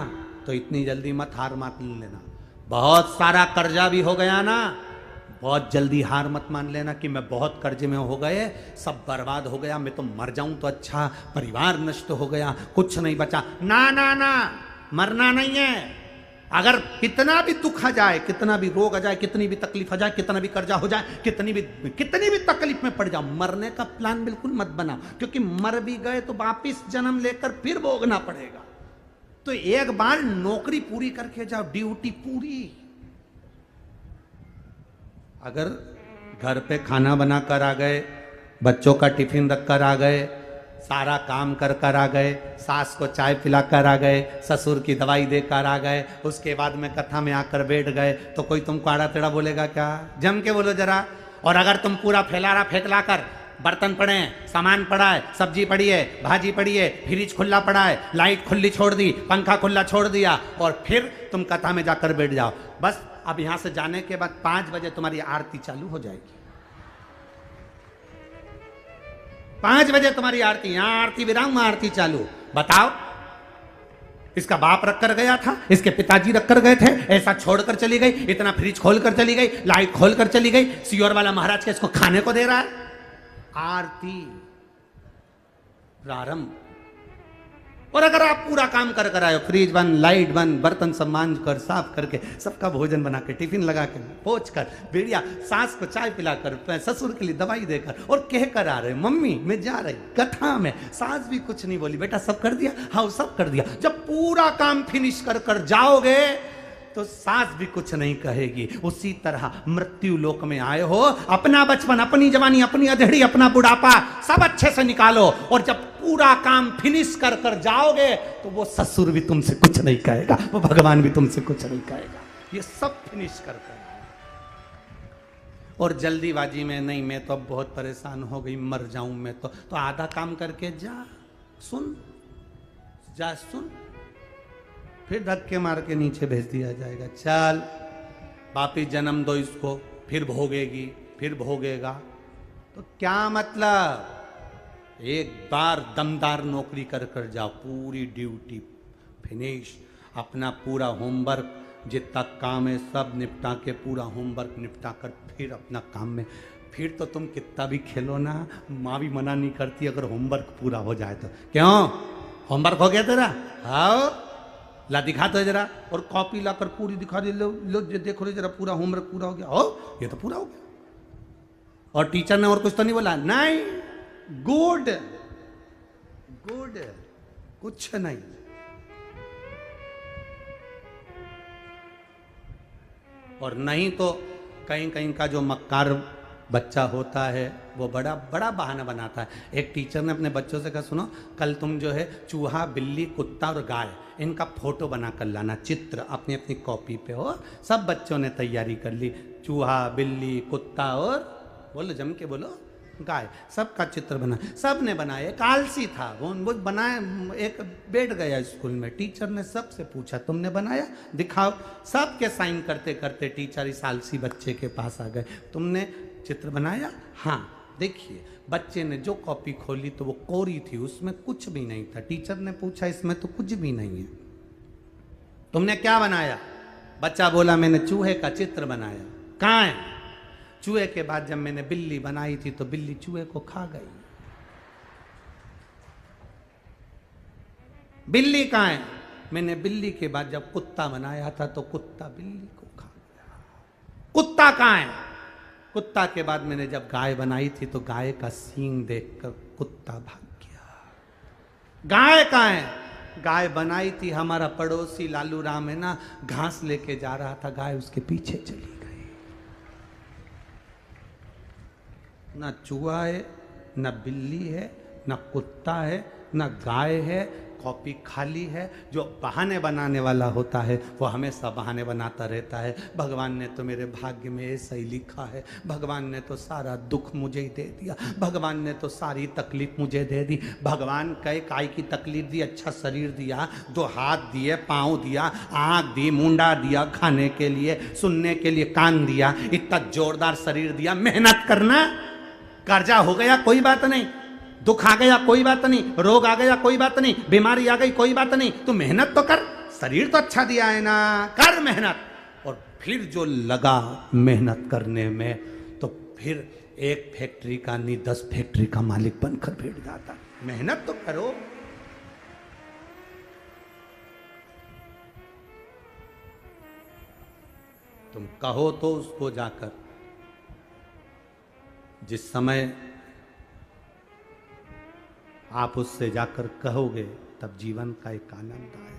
तो इतनी जल्दी मत हार मत लेना। बहुत सारा कर्जा भी हो गया ना, बहुत जल्दी हार मत मान लेना कि मैं बहुत कर्जे में हो गए, सब बर्बाद हो गया, मैं तो मर जाऊं तो अच्छा, परिवार नष्ट हो गया, कुछ नहीं बचा। ना ना ना, मरना नहीं है। अगर कितना भी दुख आ जाए, कितना भी रोग आ जाए, कितनी भी तकलीफ आ जाए, कितना भी कर्जा हो जाए, कितनी भी तकलीफ में पड़ जाओ, मरने का प्लान बिल्कुल मत बनाओ, क्योंकि मर भी गए तो वापिस जन्म लेकर फिर भोगना पड़ेगा। तो एक बार नौकरी पूरी करके जाओ, ड्यूटी पूरी। अगर घर पे खाना बनाकर आ गए, बच्चों का टिफिन रखकर आ गए, सारा काम कर कर आ गए, सास को चाय पिलाकर आ गए, ससुर की दवाई देकर आ गए, उसके बाद में कथा में आकर बैठ गए, तो कोई तुमको आड़ा टेढ़ा बोलेगा क्या? जम के बोलो जरा। और अगर तुम पूरा फैलारा फेंकला कर, बर्तन पड़े हैं, सामान पड़ा है, सब्जी पड़ी है, भाजी पड़ी है, फ्रिज खुला पड़ा है, लाइट खुली छोड़ दी, पंखा खुला छोड़ दिया, और फिर तुम कथा में जाकर बैठ जाओ, बस अब यहां से जाने के बाद 5 बजे तुम्हारी आरती चालू हो जाएगी। 5 बजे तुम्हारी आरती, यहां आरती विराम, आरती चालू। बताओ, इसका बाप रख कर गया था, इसके पिताजी रख कर गए थे, ऐसा छोड़कर चली गई, इतना फ्रिज खोल कर चली गई, लाइट खोल कर चली गई, सियोर वाला महाराज के इसको खाने को दे रहा है। आरती प्रारंभ। और अगर आप पूरा काम कर कर आए, फ्रिज बंद, लाइट बंद, बर्तन सब मांझ कर, साफ करके, सबका भोजन बना के, टिफिन लगा के, पोंछ कर, बढ़िया, सास को चाय पिलाकर, ससुर के लिए दवाई देकर, और कह कर आ रहे, मम्मी मैं जा रही कथा में। सास भी कुछ नहीं बोली, बेटा सब कर दिया? हाँ सब कर दिया। जब पूरा काम फिनिश कर कर जाओगे तो सास भी कुछ नहीं कहेगी। उसी तरह मृत्यु लोक में आए हो, अपना बचपन, अपनी जवानी, अपनी अधेड़ी, अपना बुढ़ापा सब अच्छे से निकालो, और जब पूरा काम फिनिश कर कर जाओगे तो वो ससुर भी तुमसे कुछ नहीं कहेगा, वो भगवान भी तुमसे कुछ नहीं कहेगा। ये सब फिनिश कर कर। और जल्दीबाजी में नहीं, मैं तो अब बहुत परेशान हो गई, मर जाऊं मैं तो आधा काम करके जा, सुन जा, सुन, फिर धक्के मार के नीचे भेज दिया जाएगा। चल वापिस जन्म दो इसको, फिर भोगेगी, फिर भोगेगा। तो क्या मतलब? एक बार दमदार नौकरी कर कर जाओ, पूरी ड्यूटी फिनिश, अपना पूरा होमवर्क जितना काम है सब निपटा के, पूरा होमवर्क निपटा कर फिर अपना काम में। फिर तो तुम कितना भी खेलो ना, माँ भी मना नहीं करती अगर होमवर्क पूरा हो जाए तो। क्यों? होमवर्क हो गया तेरा? हाँ ला दिखा तो जरा, और कॉपी लाकर पूरी दिखा दे, लो लो देखो रे जरा, पूरा होमवर्क पूरा हो गया। हो ये तो पूरा हो गया। और टीचर ने और कुछ तो नहीं बोला? नहीं, गुड गुड, कुछ नहीं। और नहीं तो कहीं कहीं का जो मक्कार बच्चा होता है वो बड़ा बड़ा बहाना बनाता है। एक टीचर ने अपने बच्चों से कहा, सुनो कल तुम जो है चूहा, बिल्ली, कुत्ता और गाय, इनका फोटो बना कर लाना, चित्र अपनी अपनी कॉपी पे हो। सब बच्चों ने तैयारी कर ली, चूहा, बिल्ली, कुत्ता और बोलो जम के बोलो गाय, सबका चित्र बना। सब ने बनाया, एक आलसी था वो बनाए, एक बैठ गया स्कूल में, टीचर ने सबसे पूछा तुमने बनाया, दिखाओ। सबके साइन करते करते टीचर इस आलसी बच्चे के पास आ गए, तुमने चित्र बनाया? हाँ। देखिए बच्चे ने जो कॉपी खोली तो वो कोरी थी, उसमें कुछ भी नहीं था। टीचर ने पूछा इसमें तो कुछ भी नहीं है, तुमने क्या बनाया? बच्चा बोला मैंने चूहे का चित्र बनाया। कहाँ है? चूहे के बाद जब मैंने बिल्ली बनाई थी तो बिल्ली चूहे को खा गई। बिल्ली कहाँ है? मैंने बिल्ली के बाद जब कुत्ता बनाया था तो कुत्ता बिल्ली को खा गया। कुत्ता कहाँ है? कुत्ता के बाद मैंने जब गाय बनाई थी तो गाय का सींग देखकर कुत्ता भाग गया। गाय कहाँ है? गाय बनाई थी, हमारा पड़ोसी लालू राम है ना, घास लेके जा रहा था, गाय उसके पीछे चली गई। ना चूहा है, ना बिल्ली है, ना कुत्ता है, ना गाय है, कॉपी खाली है। जो बहाने बनाने वाला होता है वो हमेशा बहाने बनाता रहता है। भगवान ने तो मेरे भाग्य में ऐसा ही लिखा है, भगवान ने तो सारा दुख मुझे ही दे दिया, भगवान ने तो सारी तकलीफ मुझे दे दी। भगवान कई काय की तकलीफ दी, अच्छा शरीर दिया, 2 हाथ दिए, पाँव दिया, आँख दी, मुंडा दिया, खाने के लिए, सुनने के लिए कान दिया, इतना जोरदार शरीर दिया। मेहनत करना, कर्जा हो गया कोई बात नहीं, दुख आ गया कोई बात नहीं, रोग आ गया कोई बात नहीं, बीमारी आ गई कोई बात नहीं, तू मेहनत तो कर, शरीर तो अच्छा दिया है ना, कर मेहनत। और फिर जो लगा मेहनत करने में, तो फिर एक फैक्ट्री का नहीं 10 फैक्ट्री का मालिक बनकर बैठ जाता। मेहनत तो करो। तुम कहो तो उसको जाकर, जिस समय आप उससे जाकर कहोगे तब जीवन का एक आनंद आए।